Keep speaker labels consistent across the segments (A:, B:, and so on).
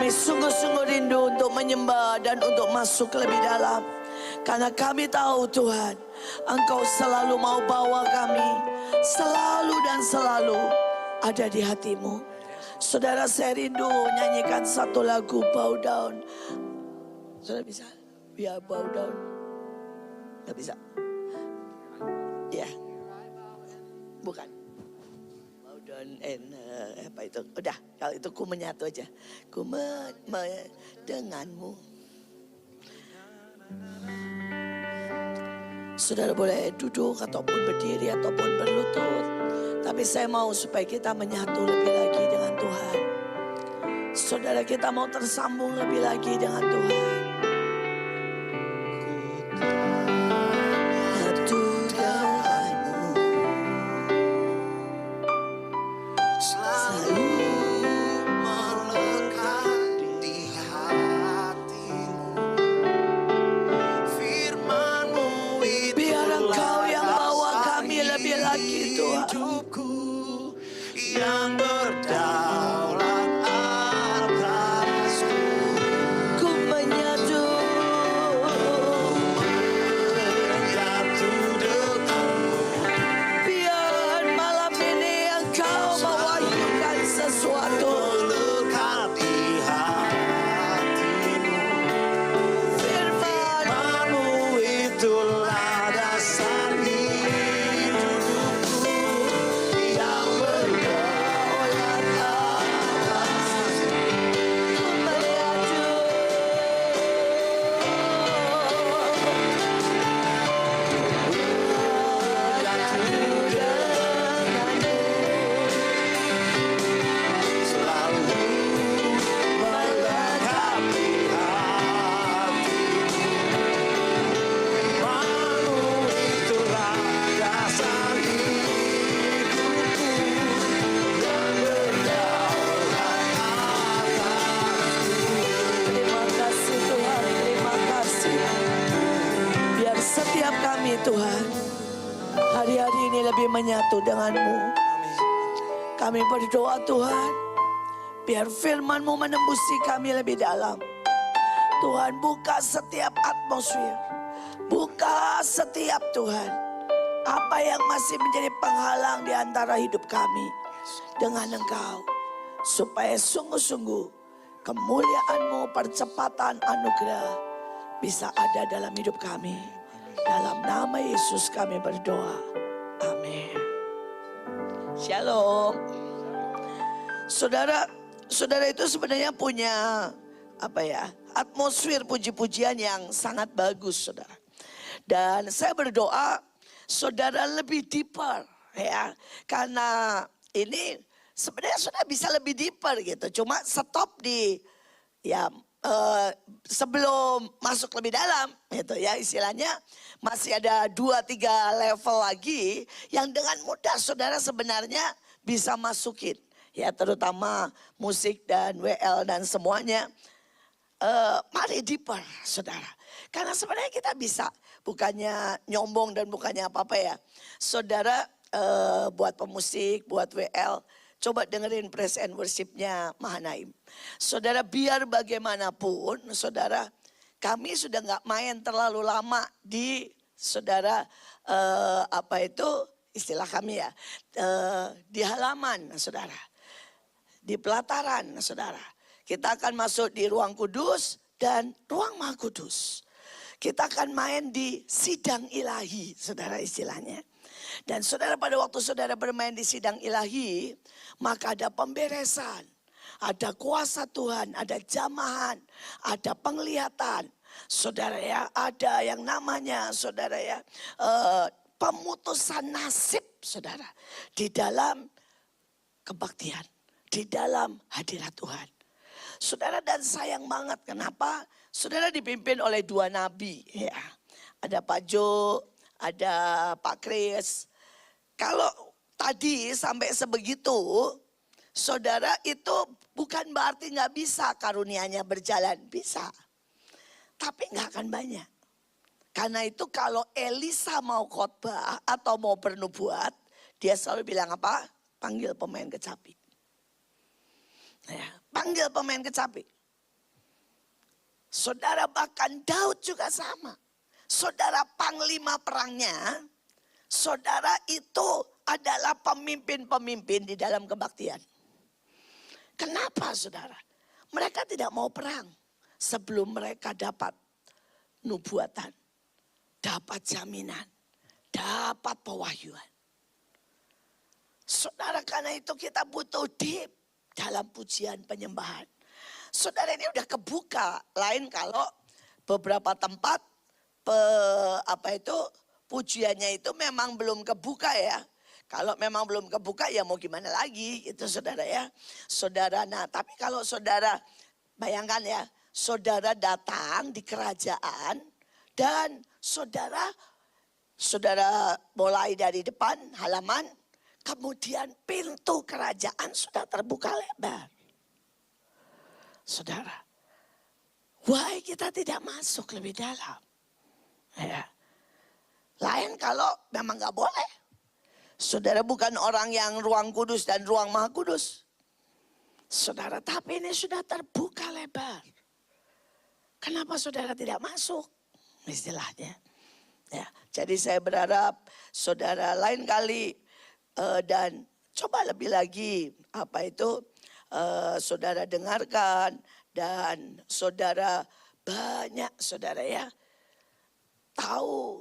A: Kami sungguh-sungguh rindu untuk menyembah dan untuk masuk lebih dalam. Karena kami tahu Tuhan, Engkau selalu mau bawa kami, selalu dan selalu ada di hatimu. Saudara, saya rindu nyanyikan satu lagu Bow Down. Saudara bisa? Ya, Bow Down. Gak bisa? Ya, bukan. Bow Down and apa itu? Udah, kalau itu ku menyatu aja. Ku denganmu. Saudara boleh duduk ataupun berdiri ataupun berlutut. Tapi saya mau supaya kita menyatu lebih lagi dengan Tuhan. Saudara, kita mau tersambung lebih lagi dengan Tuhan.
B: Yang berdaulat atasku,
A: ku menyatu
B: denganmu.
A: Biar malam ini Engkau mewahyukan sesuatu,
B: Melekat di hatimu. Firman-Mu itulah dasar hidupku. Yang berdaulat atasku,
A: ku menyatu.
B: selalu melekat di hatimu. Firman-Mu itulah dasar hidupku. Yang berdaulat atasku.
A: Terima kasih Tuhan, terima kasih. Biar setiap kami Tuhan, hari-hari ini lebih menyatu dengan-Mu. Kami berdoa Tuhan, biar firman-Mu menembusi kami lebih dalam. Tuhan, buka setiap atmosfer, buka setiap Tuhan, apa yang masih menjadi penghalang di antara hidup kami dengan Engkau. Supaya sungguh-sungguh kemuliaan-Mu, percepatan anugerah bisa ada dalam hidup kami. Dalam nama Yesus kami berdoa. Amin. Shalom. Saudara, saudara itu sebenarnya punya atmosfer puji-pujian yang sangat bagus, saudara. Dan saya berdoa saudara lebih deeper ya. Karena ini sebenarnya sudah bisa lebih deeper gitu. Cuma stop di sebelum masuk lebih dalam gitu ya, istilahnya masih ada 2-3 level lagi yang dengan mudah saudara sebenarnya bisa masukin ya, terutama musik dan WL dan semuanya. Mari deeper saudara, karena sebenarnya kita bisa, bukannya nyombong dan bukannya apa-apa ya saudara. Buat pemusik, buat WL, coba dengerin praise and worship-nya Mahanaim. Saudara, biar bagaimanapun saudara, kami sudah gak main terlalu lama di saudara, istilah kami ya, di halaman saudara, di pelataran saudara. Kita akan masuk di ruang kudus dan ruang maha kudus. Kita akan main di sidang ilahi saudara istilahnya. Dan saudara, pada waktu saudara bermain di sidang ilahi, maka ada pemberesan, ada kuasa Tuhan, ada jamahan, ada penglihatan. Saudara ya, ada yang namanya saudara ya, pemutusan nasib saudara. Di dalam kebaktian, di dalam hadirat Tuhan. Saudara, dan sayang banget kenapa saudara dipimpin oleh 2 nabi ya. Ada Pak Jo, ada Pak Kris. Kalau tadi sampai sebegitu, saudara, itu bukan berarti gak bisa karunianya berjalan, bisa. Tapi gak akan banyak. Karena itu kalau Elisa mau khotbah atau mau bernubuat, dia selalu bilang apa? Panggil pemain kecapi. Ya, panggil pemain kecapi. Saudara, bahkan Daud juga sama. Saudara, panglima perangnya, saudara itu adalah pemimpin-pemimpin di dalam kebaktian. Kenapa saudara? Mereka tidak mau perang sebelum mereka dapat nubuatan, dapat jaminan, dapat pewahyuan. Saudara, karena itu kita butuh deep dalam pujian penyembahan. Saudara, ini udah kebuka. Lain kalau beberapa tempat pujiannya itu memang belum kebuka ya. Kalau memang belum kebuka ya mau gimana lagi itu saudara ya. Saudara, nah tapi kalau saudara bayangkan ya, saudara datang di kerajaan dan saudara mulai dari depan halaman, kemudian pintu kerajaan sudah terbuka lebar. Saudara, why kita tidak masuk lebih dalam? Ya. Lain kalau memang gak boleh. Saudara bukan orang yang ruang kudus dan ruang maha kudus. Saudara, tapi ini sudah terbuka lebar. Kenapa saudara tidak masuk? Istilahnya. Ya, jadi saya berharap saudara lain kali dan coba lebih lagi saudara dengarkan dan saudara banyak saudara ya tahu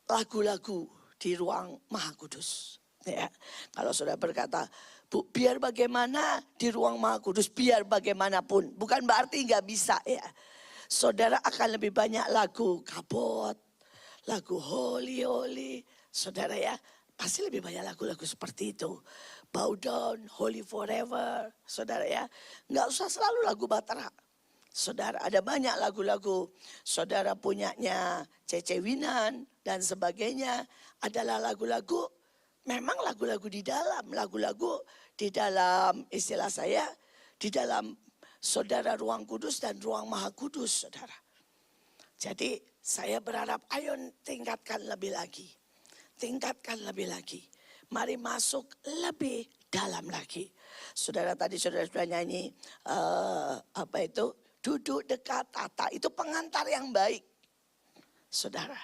A: lagu-lagu di ruang maha kudus. Ya, kalau saudara berkata, Bu, biar bagaimana di ruang maha kudus, biar bagaimanapun. Bukan berarti nggak bisa ya. Saudara akan lebih banyak lagu kabot, lagu holy holy. Saudara ya, pasti lebih banyak lagu-lagu seperti itu. Bow down, holy forever. Saudara ya, nggak usah selalu lagu Batara. Saudara, ada banyak lagu-lagu. Saudara punyanya Cece Winan dan sebagainya. Adalah lagu-lagu, memang lagu-lagu di dalam istilah saya, di dalam saudara ruang kudus dan ruang maha kudus saudara. Jadi saya berharap ayo tingkatkan lebih lagi. Tingkatkan lebih lagi. Mari masuk lebih dalam lagi. Saudara tadi saudara sudah nyanyi duduk dekat tata, itu pengantar yang baik. Saudara.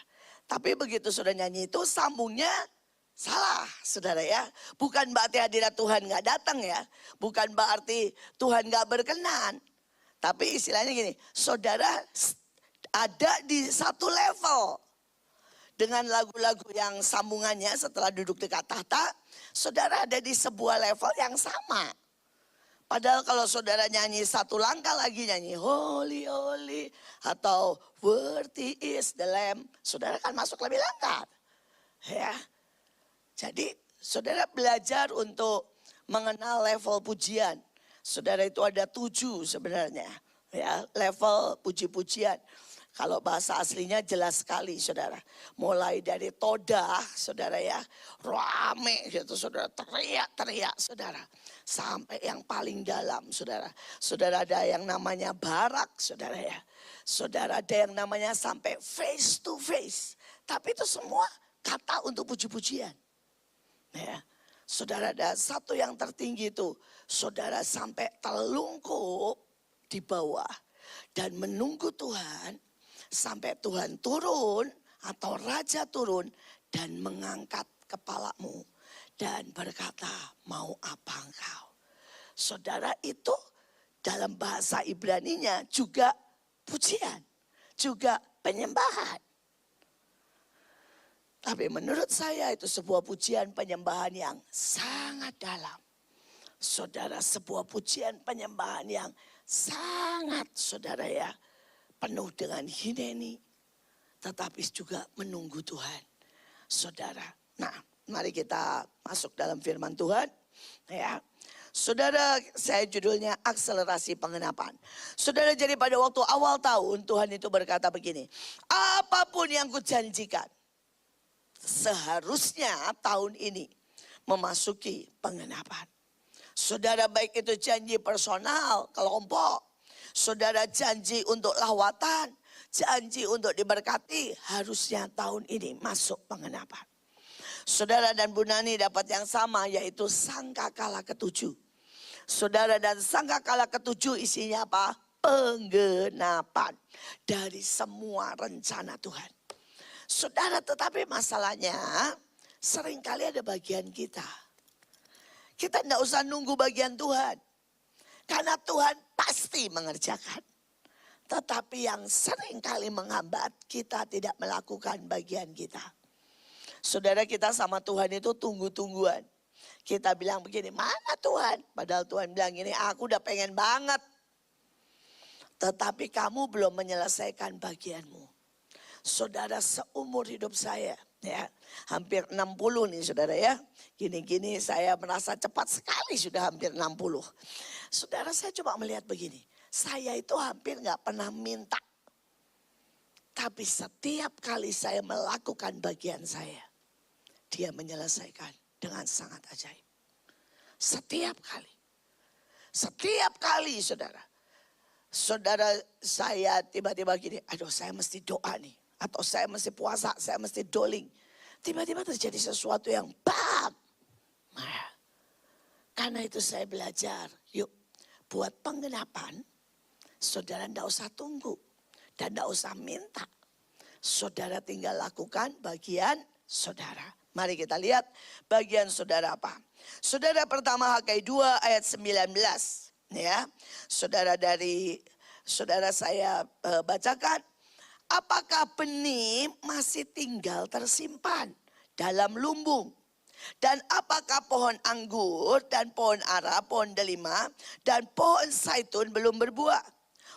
A: Tapi begitu saudara nyanyi itu sambungnya salah saudara ya. Bukan berarti hadirat Tuhan gak datang ya. Bukan berarti Tuhan gak berkenan. Tapi istilahnya gini, saudara ada di satu level. Dengan lagu-lagu yang sambungannya setelah duduk dekat tahta, saudara ada di sebuah level yang sama. Padahal kalau saudara nyanyi satu langkah lagi nyanyi holy holy atau worthy is the lamb, saudara kan masuk lebih langkah. Ya. Jadi saudara belajar untuk mengenal level pujian. Saudara itu ada 7 sebenarnya. Ya, level puji-pujian. Kalau bahasa aslinya jelas sekali saudara. Mulai dari todah saudara ya. Rame gitu saudara. Teriak-teriak saudara. Sampai yang paling dalam saudara. Saudara ada yang namanya barak saudara ya. Saudara ada yang namanya sampai face to face. Tapi itu semua kata untuk puji-pujian. Ya. Saudara ada satu yang tertinggi itu. Saudara sampai terlungkup di bawah. Dan menunggu Tuhan. Sampai Tuhan turun atau Raja turun dan mengangkat kepalamu dan berkata mau apa engkau. Saudara itu dalam bahasa Ibraninya juga pujian, juga penyembahan. Tapi menurut saya itu sebuah pujian penyembahan yang sangat dalam. Saudara, sebuah pujian penyembahan yang sangat saudara ya. Penuh dengan hineni, tetapi juga menunggu Tuhan. Saudara, nah mari kita masuk dalam firman Tuhan. Ya, saudara, saya judulnya akselerasi pengenapan. Saudara, jadi pada waktu awal tahun Tuhan itu berkata begini. Apapun yang kujanjikan, seharusnya tahun ini memasuki pengenapan. Saudara, baik itu janji personal, kelompok. Saudara janji untuk lawatan, janji untuk diberkati, harusnya tahun ini masuk pengenapan. Saudara dan Bu Nani dapat yang sama, yaitu sangkakala ke-7. Saudara, dan sangkakala ke-7 isinya apa? penggenapan dari semua rencana Tuhan. Saudara, tetapi masalahnya seringkali ada bagian kita. Kita tidak usah nunggu bagian Tuhan. Karena Tuhan pasti mengerjakan. Tetapi yang seringkali menghambat, kita tidak melakukan bagian kita. Saudara, kita sama Tuhan itu tunggu-tungguan. Kita bilang begini, mana Tuhan? Padahal Tuhan bilang gini, aku udah pengen banget. Tetapi kamu belum menyelesaikan bagianmu. Saudara, seumur hidup saya, ya, hampir 60 nih saudara ya. Gini-gini saya merasa cepat sekali sudah hampir 60. Saudara, saya coba melihat begini. Saya itu hampir gak pernah minta. Tapi setiap kali saya melakukan bagian saya, dia menyelesaikan dengan sangat ajaib. Setiap kali. Setiap kali saudara. Saudara, saya tiba-tiba gini, aduh saya mesti doa nih. Atau saya mesti puasa, saya mesti doling. Tiba-tiba terjadi sesuatu yang bam. Nah, karena itu saya belajar, yuk buat penggenapan, saudara tidak usah tunggu. Dan tidak usah minta. Saudara tinggal lakukan bagian saudara. Mari kita lihat bagian saudara apa. Saudara, pertama Hagai 2 ayat 19. Ya, saudara saya bacakan. Apakah benih masih tinggal tersimpan dalam lumbung? Dan apakah pohon anggur dan pohon ara, pohon delima dan pohon zaitun belum berbuah?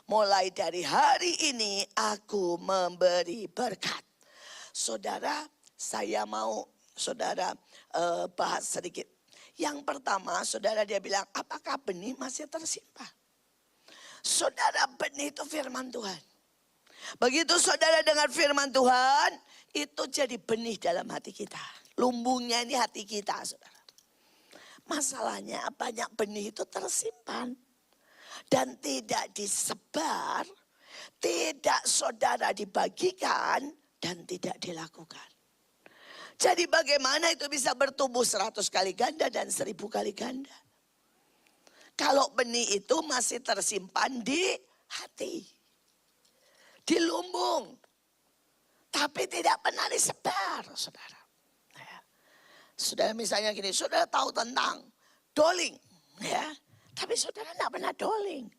A: Mulai dari hari ini aku memberi berkat. Saudara, saya mau saudara bahas sedikit. Yang pertama, saudara dia bilang, apakah benih masih tersimpan? Saudara, benih itu firman Tuhan. Begitu saudara dengar firman Tuhan, itu jadi benih dalam hati kita. Lumbungnya ini hati kita, saudara. Masalahnya banyak benih itu tersimpan. Dan tidak disebar, tidak saudara dibagikan, dan tidak dilakukan. Jadi bagaimana itu bisa bertumbuh 100 kali ganda dan 1000 kali ganda? Kalau benih itu masih tersimpan di hati. Di lumbung. Tapi tidak pernah disebar, saudara. Saudara misalnya gini, saudara tahu tentang doling. Ya. Tapi saudara tidak pernah doling.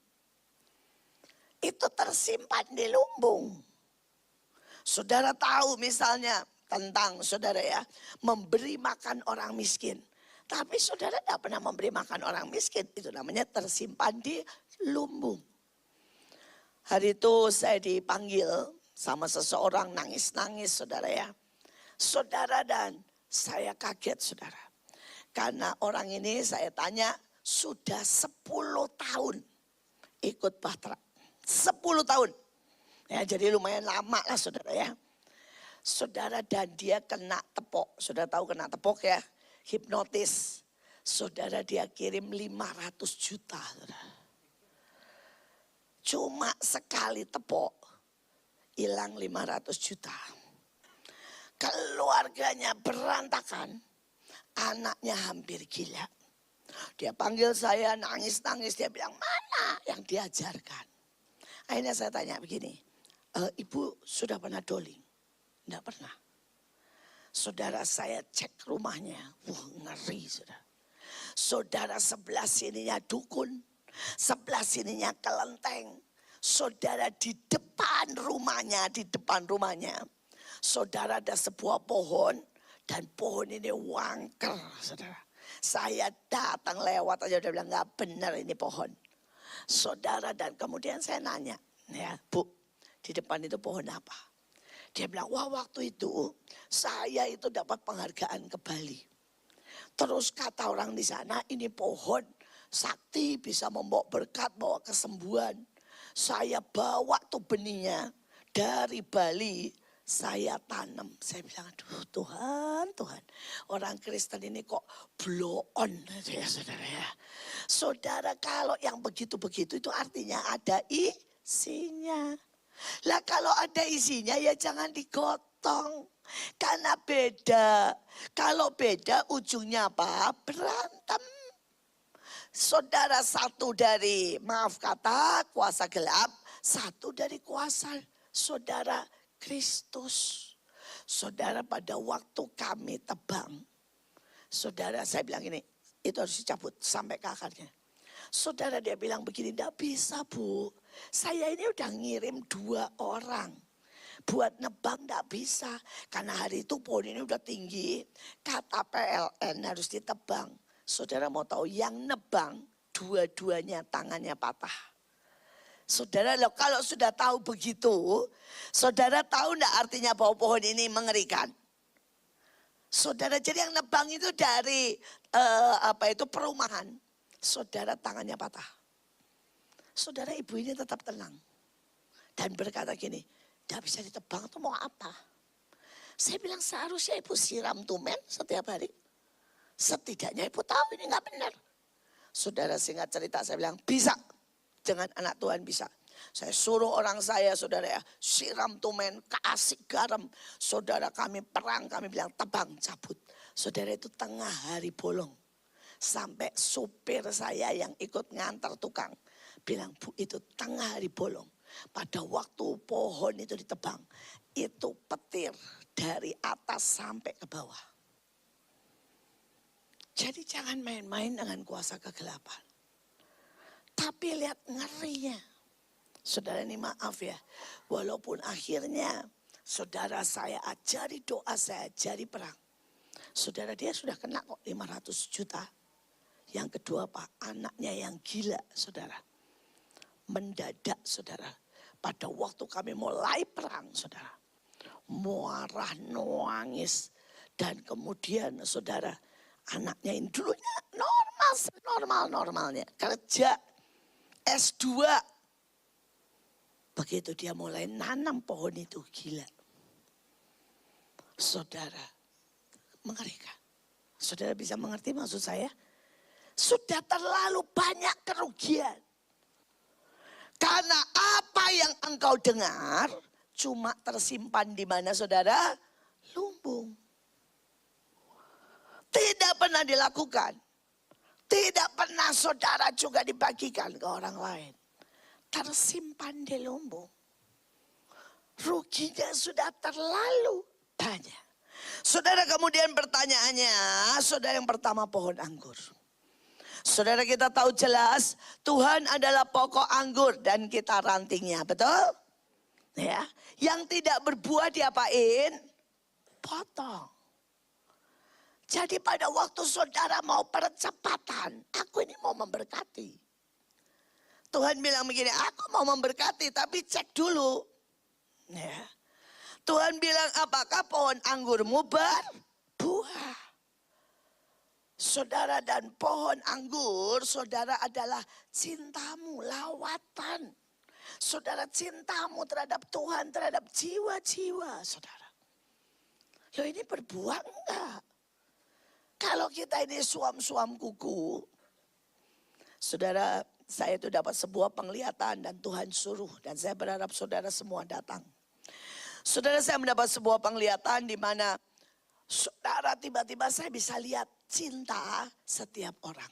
A: Itu tersimpan di lumbung. Saudara tahu misalnya tentang saudara ya, memberi makan orang miskin. Tapi saudara tidak pernah memberi makan orang miskin. Itu namanya tersimpan di lumbung. Hari itu saya dipanggil sama seseorang nangis-nangis saudara ya. Saudara, dan saya kaget saudara. Karena orang ini saya tanya, sudah 10 tahun ikut Bahtera. 10 tahun. Ya, jadi lumayan lama lah saudara ya. Saudara, dan dia kena tepok. Saudara tahu kena tepok ya. Hipnotis. Saudara, dia kirim 500 juta. Saudara. Cuma sekali tepok hilang 500 juta. Keluarganya berantakan. Anaknya hampir gila. Dia panggil saya nangis-nangis. Dia bilang, mana yang diajarkan? Akhirnya saya tanya begini. Ibu sudah pernah doling? Tidak pernah. Saudara, saya cek rumahnya. Ngeri saudara. Saudara, sebelah sininya dukun. Sebelah sininya kelenteng. Saudara, di depan rumahnya. Saudara, ada sebuah pohon. Dan pohon ini wangker saudara. Saya datang lewat aja udah bilang gak benar ini pohon. Saudara, dan kemudian saya nanya, ya Bu, di depan itu pohon apa? Dia bilang, wah waktu itu saya itu dapat penghargaan ke Bali. Terus kata orang di sana, ini pohon sakti, bisa membawa berkat, bawa kesembuhan. Saya bawa tuh benihnya dari Bali. Saya tanam, saya bilang, aduh Tuhan, orang Kristen ini kok blow on ya saudara ya. Saudara, kalau yang begitu-begitu itu artinya ada isinya. Lah kalau ada isinya ya jangan digotong. Karena beda, kalau beda ujungnya apa? Berantem. Saudara satu dari, maaf kata, kuasa gelap, satu dari kuasa saudara Kristus. Saudara, pada waktu kami tebang, saudara, saya bilang ini, itu harus dicabut sampai ke akarnya. Saudara, dia bilang begini, tidak bisa Bu, saya ini udah ngirim 2 orang. Buat nebang tidak bisa, karena hari itu pohon ini udah tinggi, kata PLN harus ditebang. Saudara mau tahu, yang nebang dua-duanya tangannya patah. Saudara, kalau sudah tahu begitu, saudara tahu enggak artinya bahwa pohon ini mengerikan? Saudara, jadi yang nebang itu dari perumahan. Saudara, tangannya patah. Saudara, ibu ini tetap tenang dan berkata gini, tidak bisa ditebang atau mau apa? Saya bilang seharusnya ibu siram tumen setiap hari. Setidaknya ibu tahu ini nggak benar. Saudara, singkat cerita saya bilang bisa. Dengan anak Tuhan bisa. Saya suruh orang saya, saudara ya, siram tumen, kasih garam. Saudara, kami perang, kami bilang tebang, cabut. Saudara, itu tengah hari bolong. Sampai supir saya yang ikut ngantar tukang bilang, Bu, itu tengah hari bolong. Pada waktu pohon itu ditebang, itu petir dari atas sampai ke bawah. Jadi jangan main-main dengan kuasa kegelapan. Tapi lihat ngerinya. Saudara, ini maaf ya, walaupun akhirnya saudara saya ajari doa, saya ajari perang. Saudara, dia sudah kena kok 500 juta. Yang kedua Pak, anaknya yang gila saudara. Mendadak saudara, pada waktu kami mulai perang saudara. Marah, nangis. Dan kemudian saudara, anaknya ini dulunya normalnya. Kerja S2. Begitu dia mulai nanam pohon itu, gila. Saudara, mengerikan. Saudara bisa mengerti maksud saya? Sudah terlalu banyak kerugian. Karena apa yang engkau dengar cuma tersimpan di mana saudara? Lumbung. Tidak pernah dilakukan. Tidak pernah saudara juga dibagikan ke orang lain. Tersimpan di lumbung. Ruginya sudah terlalu banyak. Saudara, kemudian pertanyaannya, saudara, yang pertama pohon anggur. Saudara, kita tahu jelas Tuhan adalah pokok anggur dan kita rantingnya, betul? Ya, yang tidak berbuah diapain? Potong. Jadi pada waktu saudara mau percepatan, aku ini mau memberkati. Tuhan bilang begini, aku mau memberkati tapi cek dulu. Ya. Tuhan bilang, apakah pohon anggurmu berbuah? Saudara, dan pohon anggur, saudara, adalah cintamu, lawatan. Saudara, cintamu terhadap Tuhan, terhadap jiwa-jiwa, saudara. Loh, ini berbuah enggak? Kalau kita ini suam-suam kuku, saudara, saya itu dapat sebuah penglihatan dan Tuhan suruh. Dan saya berharap saudara semua datang. Saudara, saya mendapat sebuah penglihatan di mana saudara, tiba-tiba saya bisa lihat cinta setiap orang.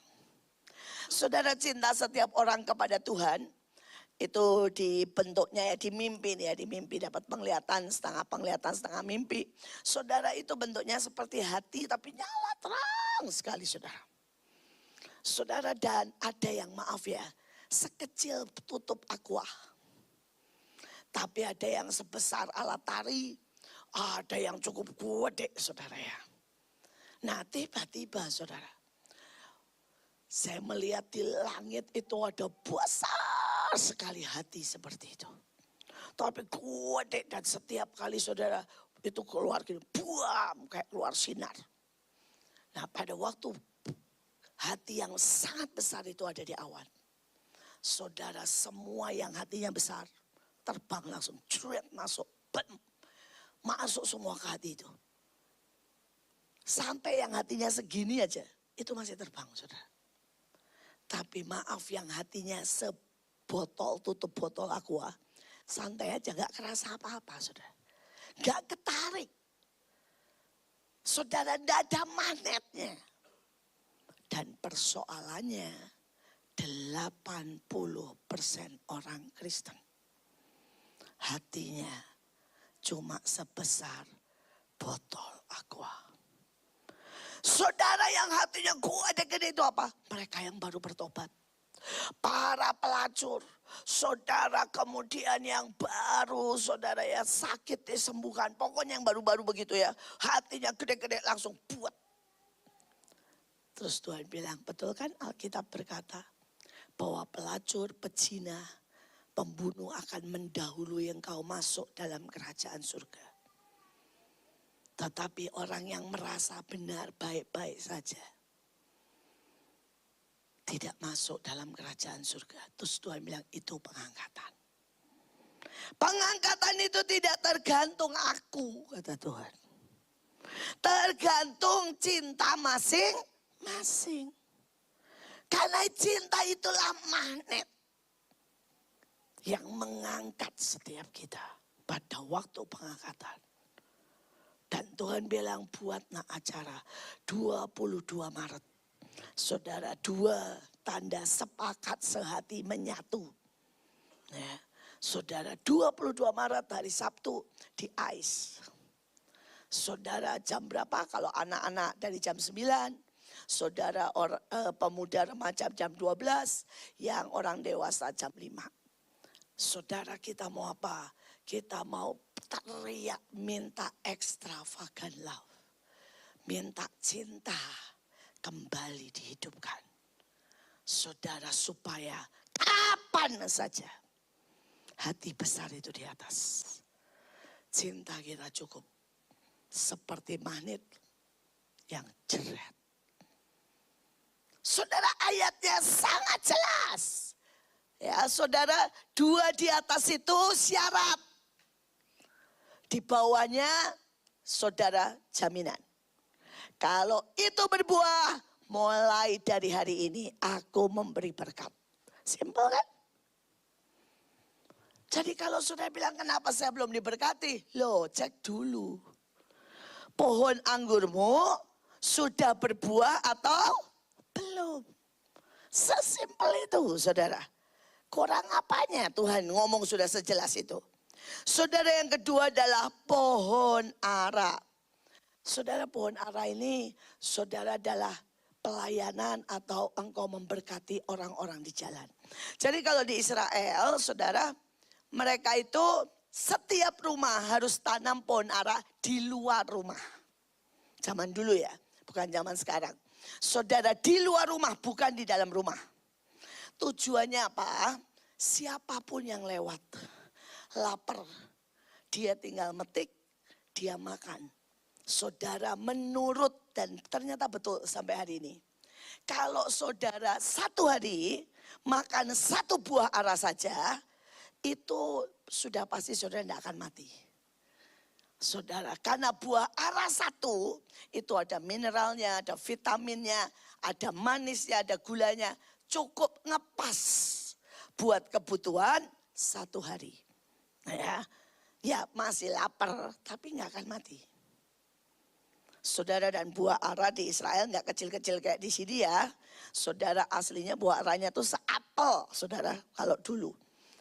A: Saudara, cinta setiap orang kepada Tuhan itu dibentuknya ya di mimpi nih ya, di mimpi dapat penglihatan, setengah mimpi. Saudara, itu bentuknya seperti hati tapi nyala terang sekali saudara. Saudara, dan ada yang maaf ya, sekecil tutup aqua. Tapi ada yang sebesar alat tari, ada yang cukup gede saudara ya. Nah, tiba-tiba saudara, saya melihat di langit itu ada besar sekali hati seperti itu. Tapi gede, dan setiap kali saudara itu keluar gini, buam, kayak keluar sinar. Nah, pada waktu hati yang sangat besar itu ada di awan. Saudara, semua yang hatinya besar terbang langsung, curet masuk, bam, masuk semua ke hati itu. Sampai yang hatinya segini aja, itu masih terbang saudara. Tapi maaf, yang hatinya sebotol, tutup botol aqua, santai aja, gak kerasa apa-apa saudara. Gak ketarik. Saudara, gak ada magnetnya. Dan persoalannya, 80% orang Kristen hatinya cuma sebesar botol aqua. Saudara yang hatinya gede itu apa? Mereka yang baru bertobat. Para pelacur, saudara kemudian yang baru, saudara ya sakit disembuhkan. Pokoknya yang baru-baru begitu ya. Hatinya gede-gede langsung buat. Terus Tuhan bilang, betul kan Alkitab berkata bahwa pelacur, pezina, pembunuh akan mendahului engkau masuk dalam kerajaan surga. Tetapi orang yang merasa benar baik-baik saja tidak masuk dalam kerajaan surga. Terus Tuhan bilang itu pengangkatan. Pengangkatan itu tidak tergantung aku, kata Tuhan. Tergantung cinta masing-masing. Karena cinta itulah magnet yang mengangkat setiap kita pada waktu pengangkatan. Dan Tuhan bilang buatlah acara 22 Maret. Saudara, 2 tanda sepakat sehati menyatu. Ya, saudara, 22 Maret hari Sabtu di AIS. Saudara, jam berapa? Kalau anak-anak dari jam 9. Saudara, pemuda remaja jam 12. Yang orang dewasa jam 5. Saudara, kita mau apa? Kita mau teriak minta extravagant love. Minta cinta kembali dihidupkan. Saudara, supaya kapan saja hati besar itu di atas. Cinta kita cukup seperti magnet yang jeret. Saudara, ayatnya sangat jelas. Ya, saudara, 2 di atas itu syarat. Di bawahnya, saudara, jaminan. Kalau itu berbuah, mulai dari hari ini aku memberi berkat. Simpel kan? Jadi kalau sudah bilang kenapa saya belum diberkati? Loh, cek dulu. Pohon anggurmu sudah berbuah atau belum? Sesimpel itu, saudara. Kurang apanya Tuhan ngomong sudah sejelas itu. Saudara, yang kedua adalah pohon ara. Saudara, pohon ara ini, saudara, adalah pelayanan atau engkau memberkati orang-orang di jalan. Jadi kalau di Israel, saudara, mereka itu setiap rumah harus tanam pohon ara di luar rumah. Zaman dulu ya, bukan zaman sekarang. Saudara, di luar rumah, bukan di dalam rumah. Tujuannya apa? Siapapun yang lewat, lapar, dia tinggal metik, dia makan. Saudara, menurut, dan ternyata betul sampai hari ini. Kalau saudara 1 hari makan 1 buah ara saja, itu sudah pasti saudara tidak akan mati. Saudara, karena buah ara 1 itu ada mineralnya, ada vitaminnya, ada manisnya, ada gulanya. Cukup ngepas buat kebutuhan 1 hari. Ya masih lapar tapi nggak akan mati. Saudara, dan buah ara di Israel nggak kecil-kecil kayak di sini ya. Saudara, aslinya buah aranya tuh seapel, saudara, kalau dulu.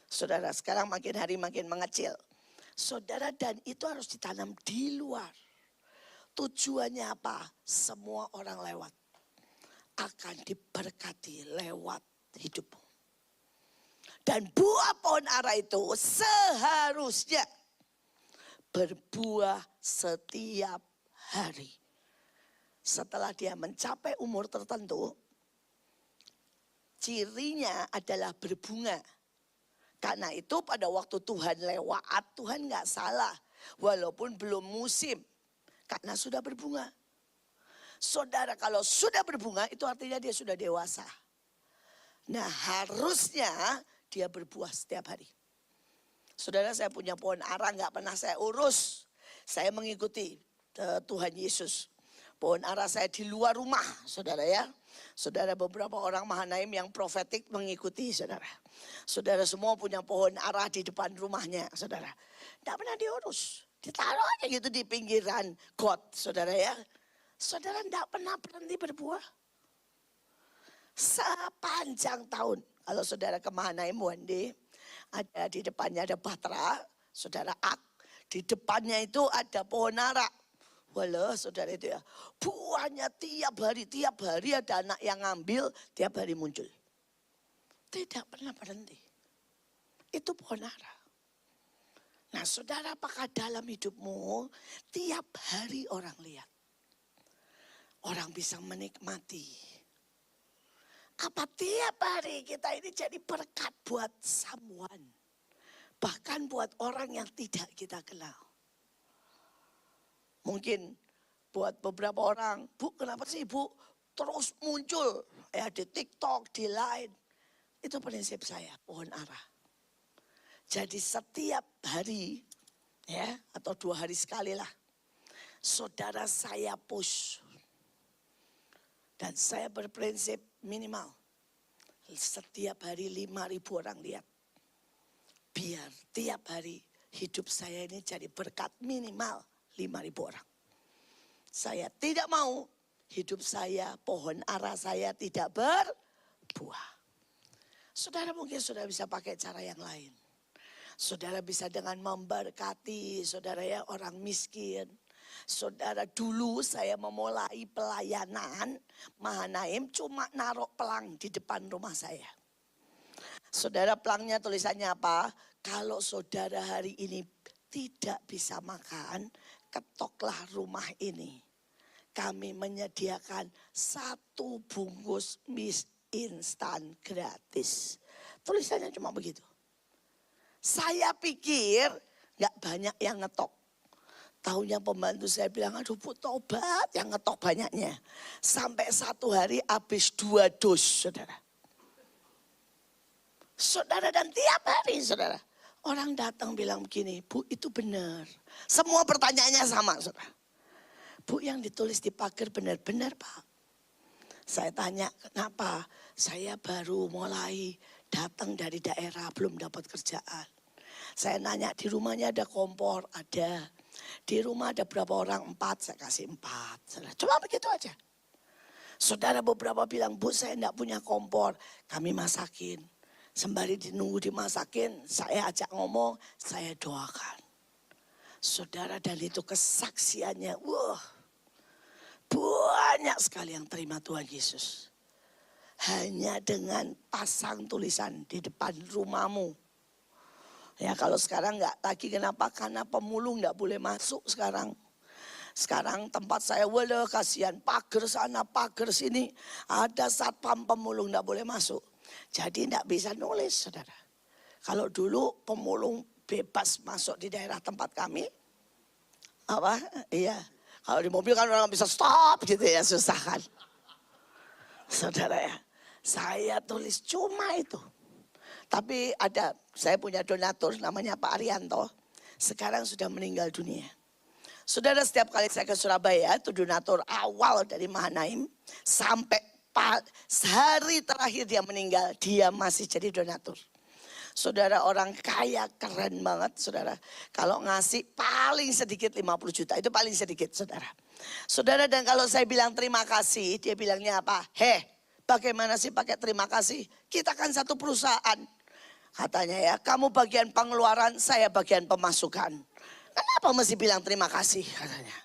A: Saudara, sekarang makin hari makin mengecil. Saudara, dan itu harus ditanam di luar. Tujuannya apa? Semua orang lewat akan diberkati lewat hidupmu. Dan buah pohon ara itu seharusnya berbuah setiap hari. Setelah dia mencapai umur tertentu, cirinya adalah berbunga. Karena itu pada waktu Tuhan lewat, Tuhan gak salah. Walaupun belum musim, karena sudah berbunga. Saudara, kalau sudah berbunga itu artinya dia sudah dewasa. Nah, harusnya dia berbuah setiap hari. Saudara, saya punya pohon ara, gak pernah saya urus. Saya mengikuti Tuhan Yesus. Pohon ara saya di luar rumah, saudara ya. Saudara, beberapa orang Mahanaim yang profetik mengikuti, saudara. Saudara semua punya pohon ara di depan rumahnya, saudara. Tidak pernah diurus. Ditaruh aja gitu di pinggiran got, saudara ya. Saudara, tidak pernah berhenti berbuah. sepanjang tahun. Kalau saudara ke Mahanaim one day, ada di depannya ada Batra, saudara Ak. Di depannya itu ada pohon ara. Walah saudara itu ya, buahnya tiap hari ada anak yang ngambil, tiap hari muncul. Tidak pernah berhenti. Itu pohon ara. Nah saudara, apakah dalam hidupmu tiap hari orang lihat? Orang bisa menikmati. Apa tiap hari kita ini jadi berkat buat someone. Bahkan buat orang yang tidak kita kenal. Mungkin buat beberapa orang, Bu kenapa sih Bu terus muncul ya di TikTok, di Line. Itu prinsip saya, pohon ara. Jadi setiap hari ya atau 2 hari sekali lah. Saudara saya push. Dan saya berprinsip minimal. Setiap hari 5.000 orang lihat. Biar tiap hari hidup saya ini jadi berkat minimal 5.000 orang. Saya tidak mau hidup saya, pohon ara saya tidak berbuah. Saudara mungkin sudah bisa pakai cara yang lain. Saudara bisa dengan memberkati saudara ya orang miskin. Saudara dulu saya memulai pelayanan Mahanaim cuma naruh pelang di depan rumah saya. Saudara pelangnya tulisannya apa? Kalau saudara hari ini tidak bisa makan, ketoklah rumah ini. Kami menyediakan 1 bungkus mie instan gratis. Tulisannya cuma begitu. Saya pikir gak banyak yang ngetok. Tahunya pembantu saya bilang, aduh Bu tobat yang ngetok banyaknya. Sampai 1 hari habis 2 dos saudara. Saudara dan tiap hari saudara. Orang datang bilang begini, Bu itu benar. Semua pertanyaannya sama saudara. Bu yang ditulis di pagar benar-benar Pak. Saya tanya kenapa? Saya baru mulai datang dari daerah belum dapat kerjaan. Saya nanya di rumahnya ada kompor, ada. Di rumah ada berapa orang? 4, saya kasih 4. Saudara. Cuma begitu aja. Saudara beberapa bilang, Bu saya enggak punya kompor. Kami masakin. Sembari nunggu dimasakin, saya ajak ngomong, saya doakan. Saudara dan itu kesaksiannya, wah banyak sekali yang terima Tuhan Yesus. Hanya dengan pasang tulisan di depan rumahmu. Ya kalau sekarang enggak lagi kenapa? Karena pemulung enggak boleh masuk sekarang. Sekarang tempat saya, waduh kasihan pagar sana, pagar sini. Ada satpam pemulung enggak boleh masuk. Jadi tidak bisa nulis saudara. Kalau dulu pemulung bebas masuk di daerah tempat kami. Apa? Iya. Kalau di mobil kan orang bisa stop gitu ya, susah kan. Saudara ya. Saya tulis cuma itu. Tapi ada, saya punya donatur namanya Pak Arianto. Sekarang sudah meninggal dunia. Saudara setiap kali saya ke Surabaya, itu donatur awal dari Mahanaim. Sampai sehari terakhir dia meninggal, dia masih jadi donatur. Saudara orang kaya keren banget saudara. Kalau ngasih paling sedikit 50 juta, itu paling sedikit saudara. Saudara dan kalau saya bilang terima kasih, dia bilangnya apa? Bagaimana sih pakai terima kasih? Kita kan satu perusahaan. Katanya ya, kamu bagian pengeluaran, saya bagian pemasukan. Kenapa mesti bilang terima kasih katanya?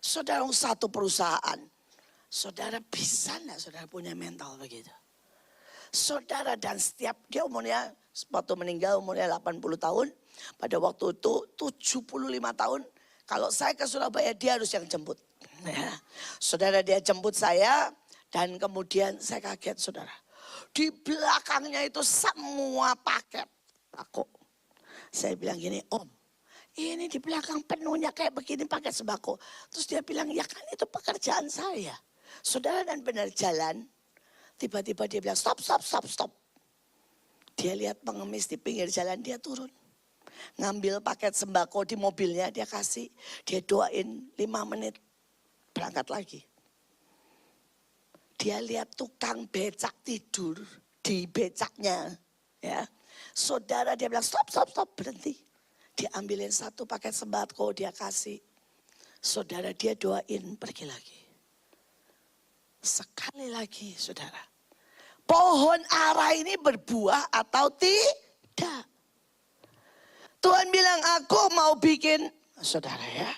A: Saudara satu perusahaan. Saudara bisa enggak saudara punya mental begitu? Saudara dan setiap dia umurnya waktu meninggal umurnya 80 tahun. Pada waktu itu 75 tahun. Kalau saya ke Surabaya dia harus yang jemput. Ya. Saudara dia jemput saya dan kemudian saya kaget saudara. Di belakangnya itu semua paket sembako. Saya bilang gini, Om ini di belakang penuhnya kayak begini paket sembako. Terus dia bilang ya kan itu pekerjaan saya. Saudara dan benar jalan, tiba-tiba dia bilang stop. Dia lihat pengemis di pinggir jalan, dia turun. Ngambil paket sembako di mobilnya, dia kasih. Dia doain 5 menit, berangkat lagi. Dia lihat tukang becak tidur di becaknya. Ya. Saudara dia bilang stop, berhenti. Dia ambilin 1 paket sembako, dia kasih. Saudara dia doain, pergi lagi. Sekali lagi saudara. pohon ara ini berbuah atau tidak. Tuhan bilang aku mau bikin, saudara ya,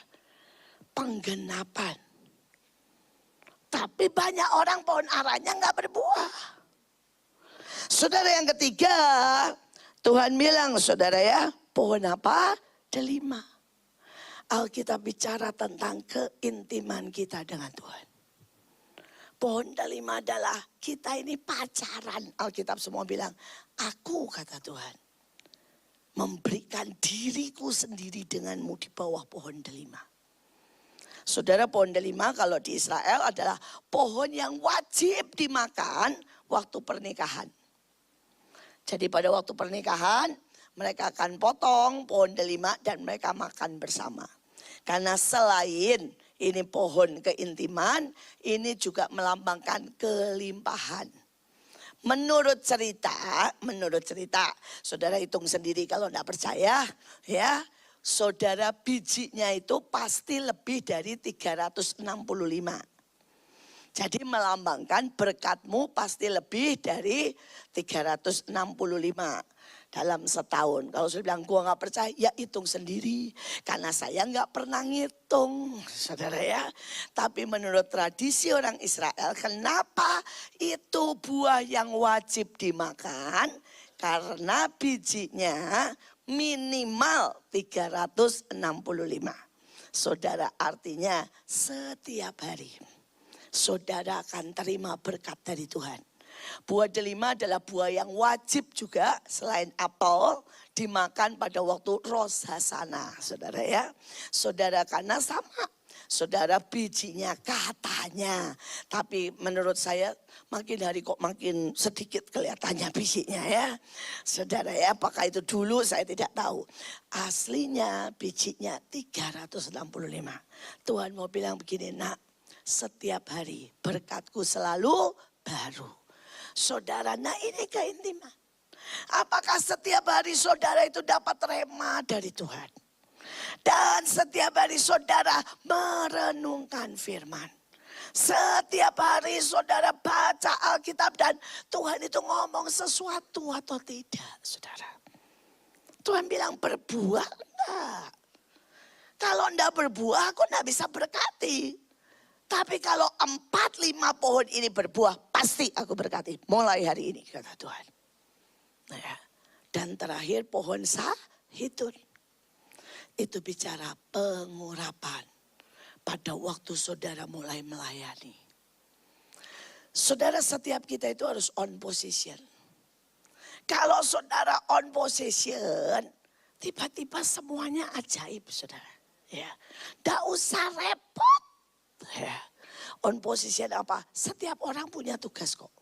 A: penggenapan. Tapi banyak orang pohon aranya nggak berbuah. Saudara yang ketiga, Tuhan bilang saudara ya, pohon apa? Delima. Alkitab bicara tentang keintiman kita dengan Tuhan. Pohon delima adalah kita ini pacaran. Alkitab semua bilang, aku kata Tuhan, memberikan diriku sendiri denganmu di bawah pohon delima. Saudara, pohon delima kalau di Israel adalah pohon yang wajib dimakan waktu pernikahan. Jadi pada waktu pernikahan mereka akan potong pohon delima dan mereka makan bersama. Karena selain ini pohon keintiman, ini juga melambangkan kelimpahan. Menurut cerita, saudara hitung sendiri kalau tidak percaya, ya, saudara bijinya itu pasti lebih dari 365. Jadi melambangkan berkatmu pasti lebih dari 365 dalam setahun. Kalau saya bilang gua nggak percaya, ya hitung sendiri. Karena saya nggak pernah ngitung, saudara ya. Tapi menurut tradisi orang Israel, kenapa itu buah yang wajib dimakan? Karena bijinya minimal 365. Saudara, artinya setiap hari saudara akan terima berkat dari Tuhan. Buah delima adalah buah yang wajib juga selain apel dimakan pada waktu Rosh Hashanah, saudara ya. Saudara, karena sama, saudara bijinya katanya. Tapi menurut saya makin hari kok makin sedikit kelihatannya bijinya ya. Saudara ya, apakah itu dulu saya tidak tahu. Aslinya bijinya 365. Tuhan mau bilang begini, nak, setiap hari berkatku selalu baru. Saudara, nah ini keintiman. Apakah setiap hari saudara itu dapat rema dari Tuhan? Dan setiap hari saudara merenungkan firman. Setiap hari saudara baca Alkitab dan Tuhan itu ngomong sesuatu atau tidak, saudara. Tuhan bilang berbuah enggak. Kalau enggak berbuah aku enggak bisa berkati. Tapi kalau 4-5 pohon ini berbuah, pasti aku berkati. Mulai hari ini, kata Tuhan. Nah ya. Dan terakhir pohon sahitun. Itu bicara pengurapan. Pada waktu saudara mulai melayani. Saudara, setiap kita itu harus on position. Kalau saudara on position, tiba-tiba semuanya ajaib, saudara. Ya, nggak usah repot. Ya. On position apa? Setiap orang punya tugas kok.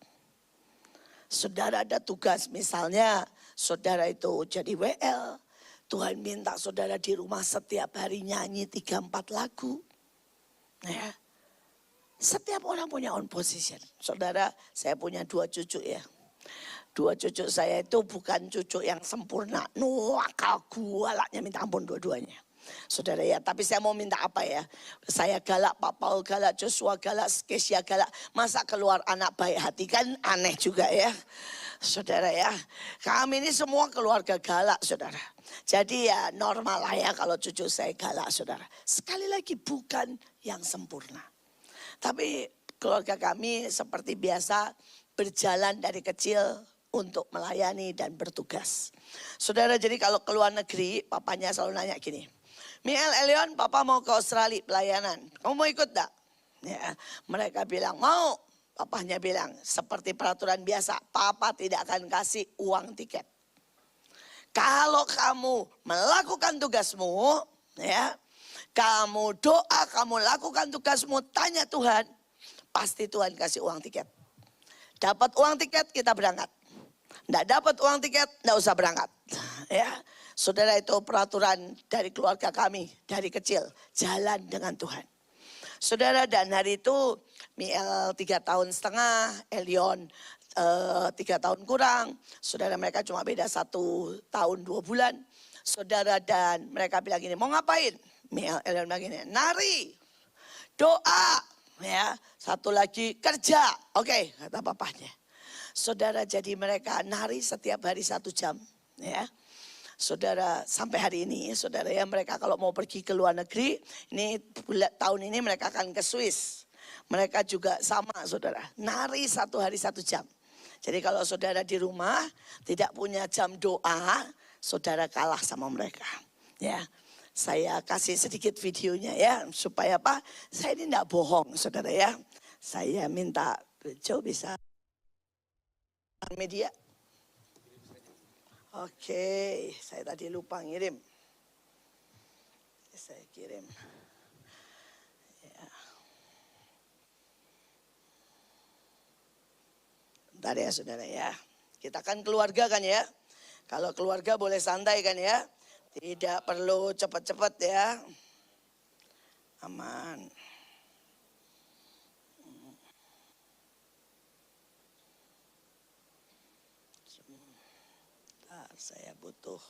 A: Saudara ada tugas, misalnya saudara itu jadi WL. Tuhan minta saudara di rumah setiap hari nyanyi 3-4 lagu. Ya. Setiap orang punya on position. Saudara, saya punya 2 cucu ya. 2 cucu saya itu bukan cucu yang sempurna. Nuakal galaknya minta ampun dua-duanya. Saudara ya, tapi saya mau minta apa ya? Saya galak, Pak Paul galak, Joshua galak, Kesia galak. Masa keluar anak baik hati, kan aneh juga ya. Saudara ya, kami ini semua keluarga galak, saudara. Jadi ya normal lah ya kalau cucu saya galak, saudara. Sekali lagi bukan yang sempurna. Tapi keluarga kami seperti biasa berjalan dari kecil untuk melayani dan bertugas. Saudara, jadi kalau keluar negeri, papanya selalu nanya gini. Miel, Elion, papa mau ke Australia pelayanan. Kamu mau ikut gak? Ya, mereka bilang mau. Papanya bilang seperti peraturan biasa. Papa tidak akan kasih uang tiket. Kalau kamu melakukan tugasmu, ya, kamu doa, kamu lakukan tugasmu, tanya Tuhan. Pasti Tuhan kasih uang tiket. Dapat uang tiket, kita berangkat. Nggak dapat uang tiket, nggak usah berangkat. Ya. Saudara, itu peraturan dari keluarga kami dari kecil. Jalan dengan Tuhan. Saudara, dan hari itu Miel 3,5 tahun, Elion 3 tahun kurang. Saudara, mereka cuma beda 1 tahun 2 bulan. Saudara, dan mereka bilang gini, mau ngapain? Miel, Elion bilang gini, nari, doa, ya, satu lagi kerja. Oke, kata papanya. saudara, jadi mereka nari setiap hari 1 jam, ya. Saudara, sampai hari ini, saudara ya, mereka kalau mau pergi ke luar negeri, ini tahun ini mereka akan ke Swiss. Mereka juga sama, saudara, nari 1 hari 1 jam. Jadi kalau saudara di rumah tidak punya jam doa, saudara kalah sama mereka. Ya, saya kasih sedikit videonya ya, supaya apa? Saya ini tidak bohong, saudara ya. Saya minta Joe bisa media. Oke, saya tadi lupa ngirim. Saya kirim. Ya. Bentar ya saudara ya. Kita kan keluarga kan ya. Kalau keluarga boleh santai kan ya. Tidak perlu cepat-cepat ya. Aman. Saya butuh.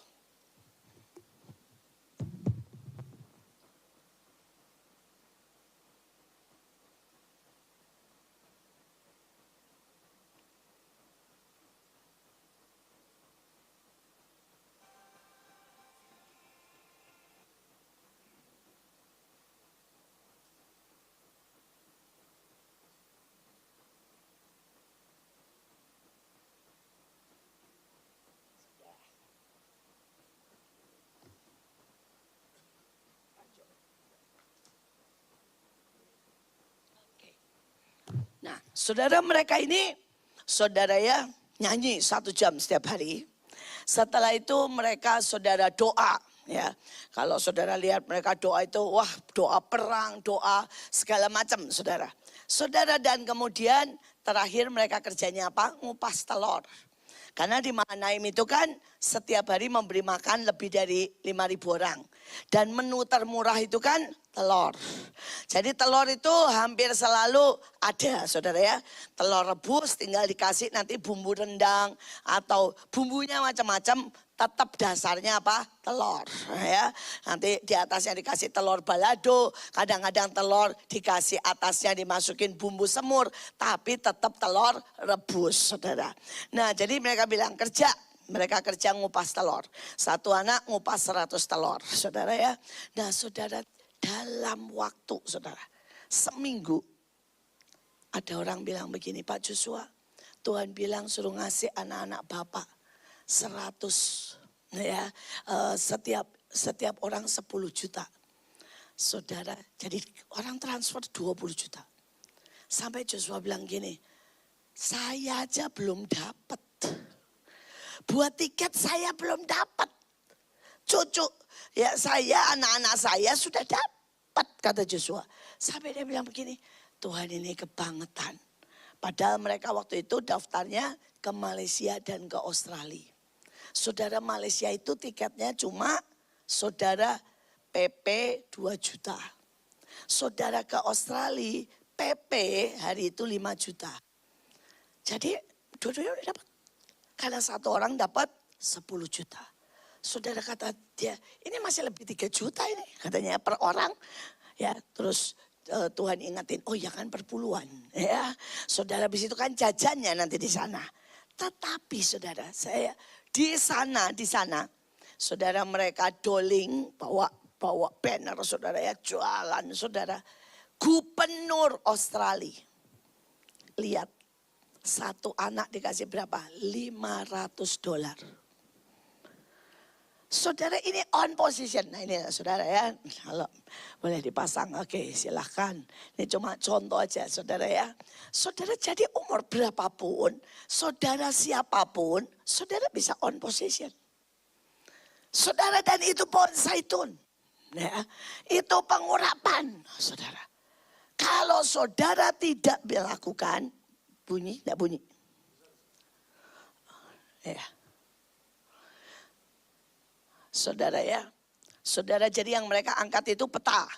A: Nah, saudara, mereka ini, saudara ya, nyanyi 1 jam setiap hari. Setelah itu mereka, saudara, doa. Ya, kalau saudara lihat mereka doa itu, wah, doa perang, doa segala macam, saudara. Saudara, dan kemudian terakhir mereka kerjanya apa? Ngupas telur. Karena di Mahanaim itu kan setiap hari memberi makan lebih dari 5.000 orang. Dan menu termurah itu kan telur. Jadi telur itu hampir selalu ada, saudara ya. Telur rebus tinggal dikasih nanti bumbu rendang atau bumbunya macam-macam. Tetap dasarnya apa? Telur. Ya. Nanti di atasnya dikasih telur balado. Kadang-kadang telur dikasih atasnya dimasukin bumbu semur. Tapi tetap telur rebus, saudara. Nah, jadi mereka bilang kerja. Mereka kerja ngupas telur. 1 anak ngupas 100 telur, saudara ya. Nah, saudara, dalam waktu, saudara, seminggu ada orang bilang begini, Pak Joshua, Tuhan bilang suruh ngasih anak-anak Bapak 100 ya, setiap orang 10 juta. Saudara, jadi orang transfer 20 juta. Sampai Joshua bilang gini, saya aja belum dapat. Buat tiket saya belum dapat. Cucu ya saya, anak-anak saya sudah dapat, kata Joshua. Sampai dia bilang begini, Tuhan ini kebangetan. Padahal mereka waktu itu daftarnya ke Malaysia dan ke Australia. Saudara, Malaysia itu tiketnya cuma saudara PP 2 juta. Saudara ke Australia PP hari itu 5 juta. Jadi dua-duanya udah dapat. Karena 1 orang dapat 10 juta. Saudara, kata dia, ini masih lebih 3 juta ini. Katanya per orang. Ya, terus Tuhan ingatin, oh ya kan perpuluhan. Ya, saudara, habis itu kan jajannya nanti di sana. Tetapi saudara, saya di sana, saudara, mereka doling bawa banner, saudara ya, jualan, saudara. Gubernur Australia, lihat, 1 anak dikasih berapa? $500. Saudara, ini on position. Nah ini saudara ya, kalau boleh dipasang, oke silahkan. Ini cuma contoh aja saudara ya. Saudara, jadi umur berapapun, saudara siapapun, saudara bisa on position. Saudara, dan itu pohon zaitun. Ya, itu pengurapan, saudara. Kalau saudara tidak melakukan, bunyi, tidak bunyi. Ya. Saudara ya, saudara, jadi yang mereka angkat itu peta.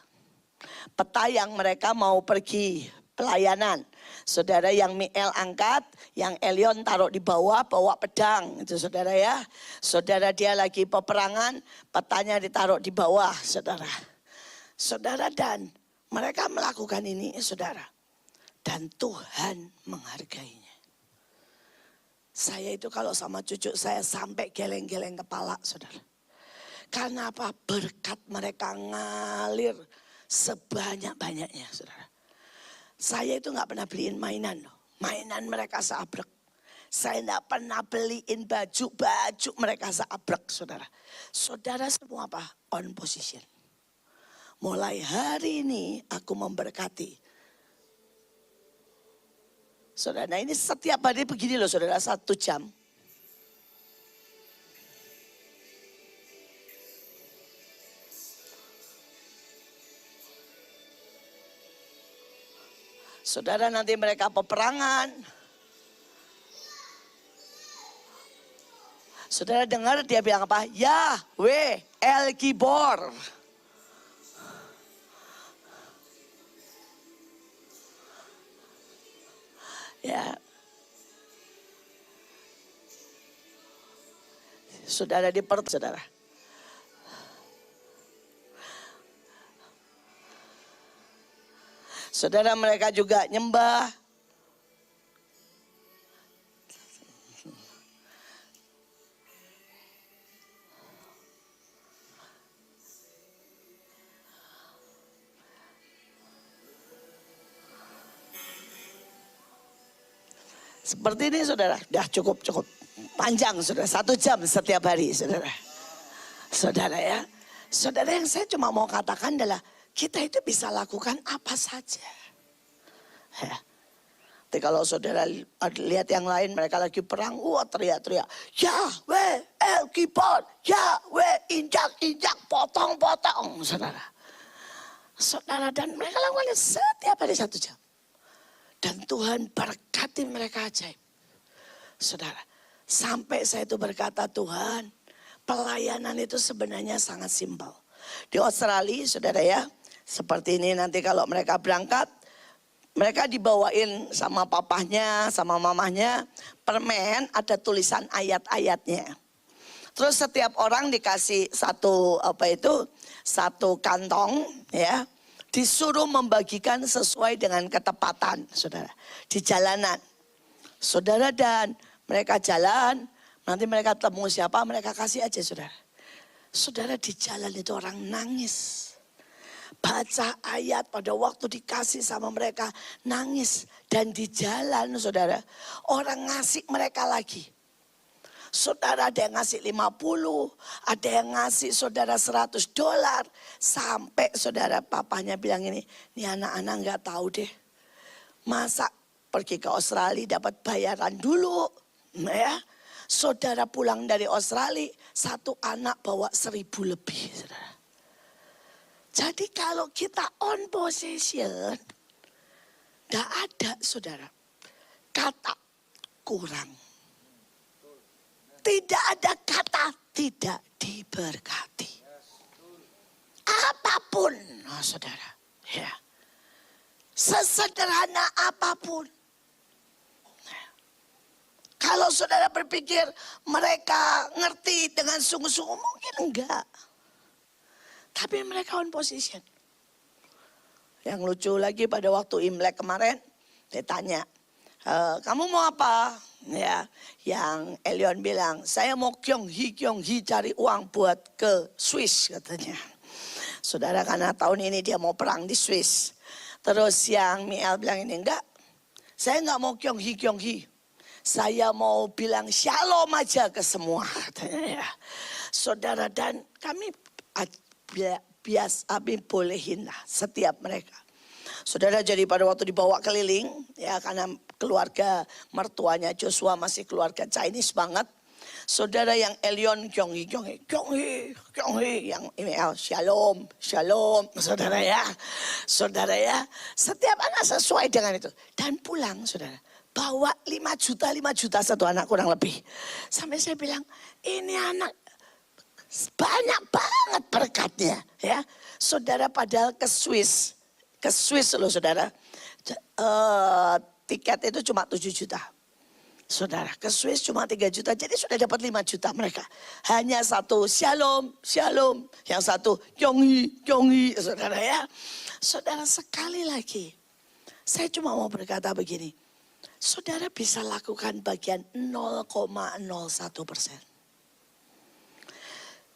A: Peta yang mereka mau pergi pelayanan. Saudara, yang Miel angkat, yang Elion taruh di bawah, bawa pedang. Itu saudara ya. Saudara, dia lagi peperangan, petanya ditaruh di bawah, saudara. Saudara, dan mereka melakukan ini, saudara. Dan Tuhan menghargainya. Saya itu kalau sama cucu saya sampai geleng-geleng kepala, saudara. Karena apa? Berkat mereka ngalir sebanyak-banyaknya, saudara. Saya itu gak pernah beliin mainan loh. Mainan mereka seabrek. Saya gak pernah beliin baju mereka seabrek, saudara. Saudara semua apa? On position. Mulai hari ini aku memberkati. Saudara, nah ini setiap hari begini loh saudara, 1 jam. Saudara, nanti mereka peperangan. Saudara dengar dia bilang apa? Yahweh El Gibor. Ya. Saudara saudara. Saudara mereka juga nyembah. Seperti ini saudara, dah cukup panjang saudara, 1 jam setiap hari saudara. Saudara ya, saudara yang saya cuma mau katakan adalah kita itu bisa lakukan apa saja. Ya. Tapi kalau saudara lihat yang lain mereka lagi perang, wah teriak-teriak, Yahweh El Gibor, Yahweh injak-injak, potong-potong saudara. Saudara dan mereka lakukan setiap hari 1 jam. Dan Tuhan berkati mereka ajaib. Saudara, sampai saya itu berkata Tuhan, pelayanan itu sebenarnya sangat simpel. Di Australia, saudara ya, seperti ini nanti kalau mereka berangkat, mereka dibawain sama papahnya, sama mamahnya, permen ada tulisan ayat-ayatnya. Terus setiap orang dikasih satu kantong ya. Disuruh membagikan sesuai dengan ketepatan, saudara. Di jalanan. Saudara dan mereka jalan, nanti mereka temu siapa, mereka kasih aja, saudara. Saudara di jalan itu orang nangis. Baca ayat pada waktu dikasih sama mereka, nangis. Dan di jalan, saudara, orang ngasih mereka lagi. Saudara ada yang ngasih 50, ada yang ngasih saudara $100. Sampai saudara papanya bilang ini anak-anak gak tahu deh. Masa pergi ke Australia dapat bayaran dulu. Ya. Saudara pulang dari Australia, 1 anak bawa 1.000 lebih. Saudara. Jadi kalau kita on possession, gak ada saudara kata kurang. Tidak ada kata tidak diberkati. Apapun, oh, saudara. Ya. Sesederhana apapun. Nah. Kalau saudara berpikir mereka ngerti dengan sungguh-sungguh, mungkin enggak. Tapi mereka on position. Yang lucu lagi pada waktu Imlek kemarin, dia tanya, kamu mau apa? Ya, yang Elion bilang, saya mau Kyonghi cari uang buat ke Swiss katanya. Saudara karena tahun ini dia mau perang di Swiss. Terus yang Miel bilang ini enggak, saya enggak mau Kyonghi. Saya mau bilang shalom aja ke semua katanya ya. Saudara dan kami bolehin lah setiap mereka. Saudara jadi pada waktu dibawa keliling ya karena keluarga mertuanya Joshua masih keluarga Chinese banget. Saudara yang Elion Kyonghi yang email shalom saudara ya. Saudara ya, setiap anak sesuai dengan itu dan pulang saudara. Bawa 5 juta 1 anak kurang lebih. Sampai saya bilang ini anak banyak banget berkatnya ya. Saudara padahal ke Swiss loh saudara, tiket itu cuma 7 juta. Saudara ke Swiss cuma 3 juta, jadi sudah dapat 5 juta mereka. Hanya 1 shalom, yang 1 Kyonghi, saudara ya. Saudara sekali lagi, saya cuma mau berkata begini. saudara bisa lakukan bagian 0,01%.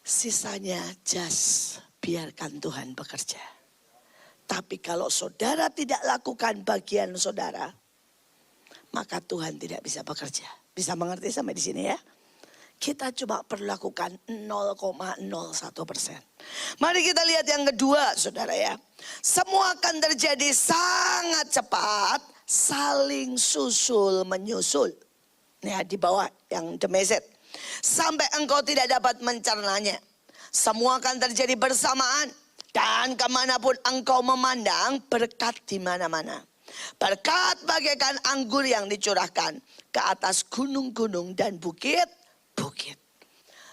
A: Sisanya just biarkan Tuhan bekerja. Tapi kalau saudara tidak lakukan bagian saudara, maka Tuhan tidak bisa bekerja. Bisa mengerti sampai di sini ya? Kita cuma perlu lakukan 0,01%. Mari kita lihat yang kedua, saudara ya. Semua akan terjadi sangat cepat, saling susul menyusul. Ya, di bawah yang the message. Sampai engkau tidak dapat mencernanya. Semua akan terjadi bersamaan. Dan kemanapun engkau memandang, berkat di mana-mana. Berkat bagaikan anggur yang dicurahkan ke atas gunung-gunung dan bukit-bukit.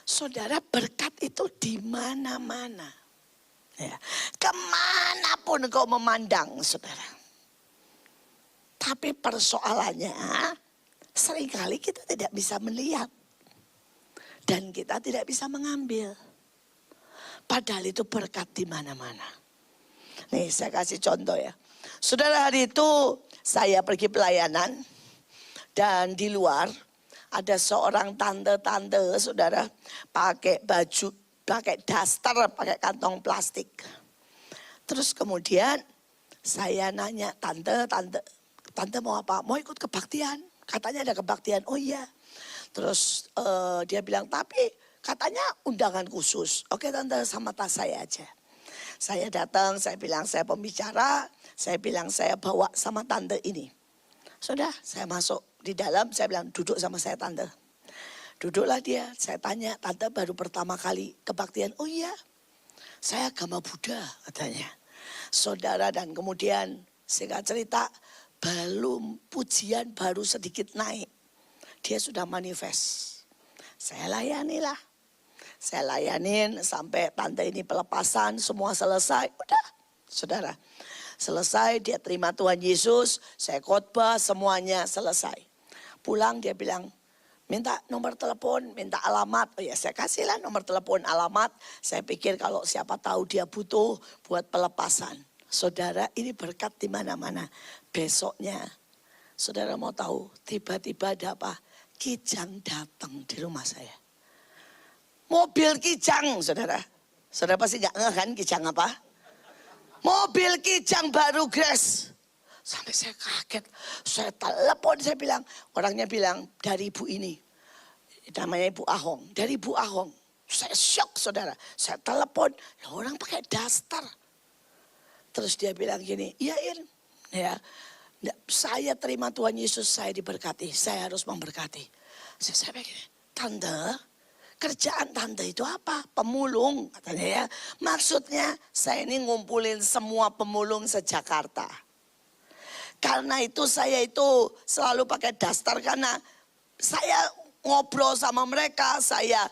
A: Saudara, berkat itu di mana-mana. Ya. Kemanapun engkau memandang, saudara. Tapi persoalannya, seringkali kita tidak bisa melihat. Dan kita tidak bisa mengambil. Padahal itu berkat di mana-mana. Nih saya kasih contoh ya. Saudara, hari itu saya pergi pelayanan. Dan di luar ada seorang tante-tante, saudara, pakai baju, pakai daster, pakai kantong plastik. Terus kemudian saya nanya, tante mau apa? Mau ikut kebaktian. Katanya ada kebaktian. Oh iya. Terus dia bilang, tapi katanya undangan khusus. Oke tante, sama tas saya aja. Saya datang, saya bilang saya pembicara. Saya bilang saya bawa sama tante ini. Sudah, saya masuk di dalam, saya bilang duduk sama saya tante. Duduklah dia, saya tanya, tante baru pertama kali kebaktian. Oh iya, saya agama Buddha katanya. Saudara, dan kemudian singkat cerita, belum pujian baru sedikit naik. Dia sudah manifest. Saya layanilah. Saya layanin sampai tante ini pelepasan, semua selesai. Udah, saudara. Selesai, dia terima Tuhan Yesus, saya khotbah, semuanya selesai. Pulang dia bilang, minta nomor telepon, minta alamat. Oh ya, saya kasihlah nomor telepon, alamat. Saya pikir kalau siapa tahu dia butuh buat pelepasan. Saudara, ini berkat di mana-mana. Besoknya, saudara mau tahu, tiba-tiba ada apa? Kijang datang di rumah saya. Mobil kijang, saudara. Saudara pasti gak ngeh kan kijang apa? Mobil kijang baru Grace. Sampai saya kaget. Saya telepon, saya bilang. Orangnya bilang, dari ibu ini. Namanya Ibu Ahong. Dari Ibu Ahong. Saya shock, saudara. Saya telepon, orang pakai daster. Terus dia bilang gini, iya Ir. Ya, saya terima Tuhan Yesus, saya diberkati. Saya harus memberkati. Saya begini, tante, kerjaan tante itu apa? Pemulung katanya ya. Maksudnya saya ini ngumpulin semua pemulung se-Jakarta. Karena itu saya itu selalu pakai daster karena saya ngobrol sama mereka. Saya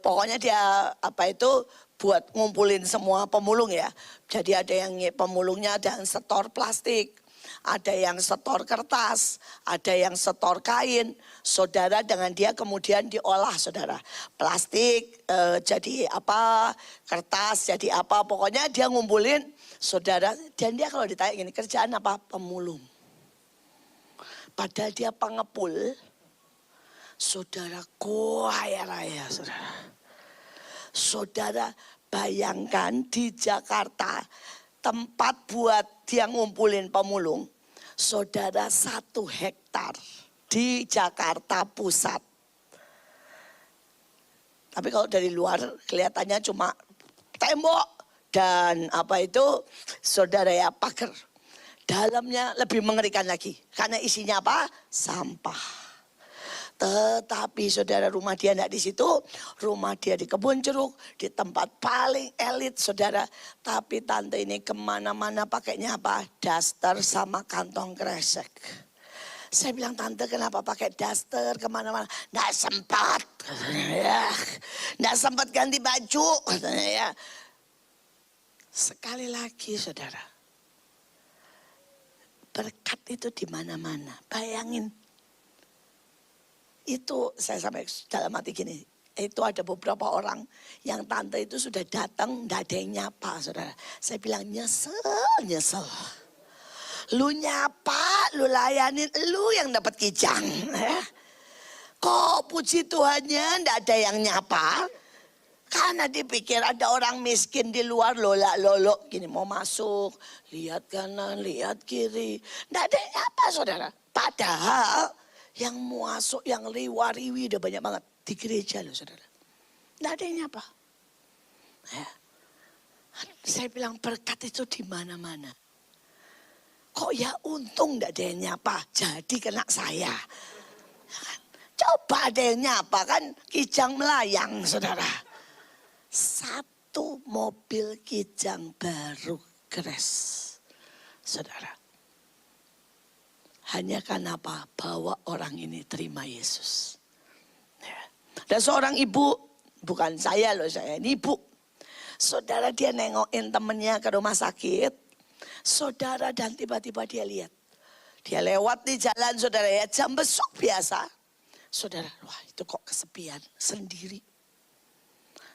A: pokoknya dia apa itu buat ngumpulin semua pemulung ya. Jadi ada yang pemulungnya ada yang setor plastik. Ada yang setor kertas, ada yang setor kain. Saudara, dengan dia kemudian diolah, saudara. Plastik jadi apa, kertas jadi apa. Pokoknya dia ngumpulin, saudara. Dan dia kalau ditanya gini, kerjaan apa? Pemulung. Padahal dia pengepul. Saudara, kaya raya, saudara. Saudara, bayangkan di Jakarta, tempat buat dia ngumpulin pemulung. Saudara, 1 hektar di Jakarta Pusat. Tapi kalau dari luar kelihatannya cuma tembok dan apa itu, saudara ya, pagar. Dalamnya lebih mengerikan lagi. Karena isinya apa? Sampah. Tetapi saudara, rumah dia tidak di situ, rumah dia di Kebun Jeruk, di tempat paling elit saudara. Tapi tante ini kemana-mana pakainya apa? Daster sama kantong kresek. Saya bilang, tante kenapa pakai daster kemana-mana? Nggak sempat, katanya ya. Nggak sempat ganti baju, katanya ya. Sekali lagi saudara, berkat itu di mana-mana. Bayangin. Itu saya sampai dalam hati gini, itu ada beberapa orang yang tante itu sudah datang, tidak ada yang nyapa saudara. Saya bilang nyesel. Lu nyapa, lu layanin, lu yang dapat kijang. Ya. Kok puji Tuhannya ndak ada yang nyapa? Karena dipikir ada orang miskin di luar lolak-lolok gini mau masuk. Lihat kanan, lihat kiri. Ndak ada yang nyapa saudara. Padahal yang masuk, yang riwa-riwi udah banyak banget di gereja loh saudara. Ndak ada yang nyapa. Ya. Saya bilang berkat itu di mana-mana. Kok ya untung ndak ada yang nyapa, jadi kena saya. Coba ada yang nyapa kan kijang melayang saudara. Satu mobil kijang baru kres saudara. Hanya karena apa? Bahwa orang ini terima Yesus. Ya. Dan seorang ibu, bukan saya loh, saya ini ibu. Saudara dia nengokin temennya ke rumah sakit. Saudara dan tiba-tiba dia lihat. Dia lewat di jalan saudara ya, jam besok biasa. Saudara, wah itu kok kesepian, sendiri.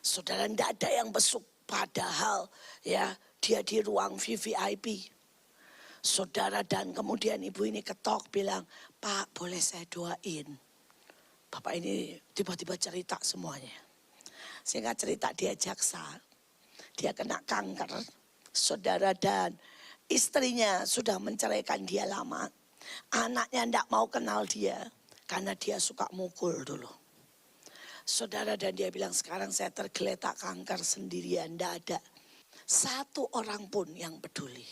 A: Saudara tidak ada yang besuk, padahal ya dia di ruang VVIP. Saudara dan kemudian ibu ini ketok bilang, Pak boleh saya doain. Bapak ini tiba-tiba cerita semuanya. Singkat cerita dia jaksa, dia kena kanker. Saudara dan istrinya sudah menceraikan dia lama. Anaknya tidak mau kenal dia. Karena dia suka mukul dulu. Saudara dan dia bilang sekarang saya tergeletak kanker sendirian. Tidak ada satu orang pun yang peduli.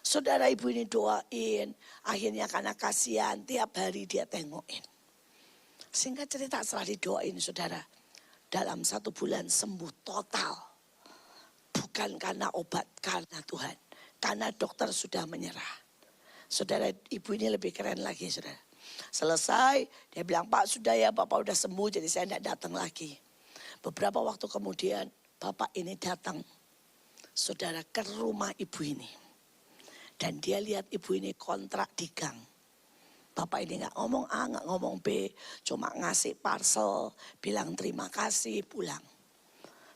A: Saudara ibu ini doain. Akhirnya karena kasihan tiap hari dia tengokin. Singkat cerita setelah didoain saudara. Dalam 1 bulan sembuh total. Bukan karena obat, karena Tuhan. Karena dokter sudah menyerah. Saudara ibu ini lebih keren lagi saudara. Selesai, dia bilang, Pak sudah ya, Bapak udah sembuh jadi saya tidak datang lagi. Beberapa waktu kemudian, Bapak ini datang, saudara ke rumah ibu ini. Dan dia lihat ibu ini kontrak di gang. Bapak ini gak ngomong A, gak ngomong B, cuma ngasih parcel, bilang terima kasih, pulang.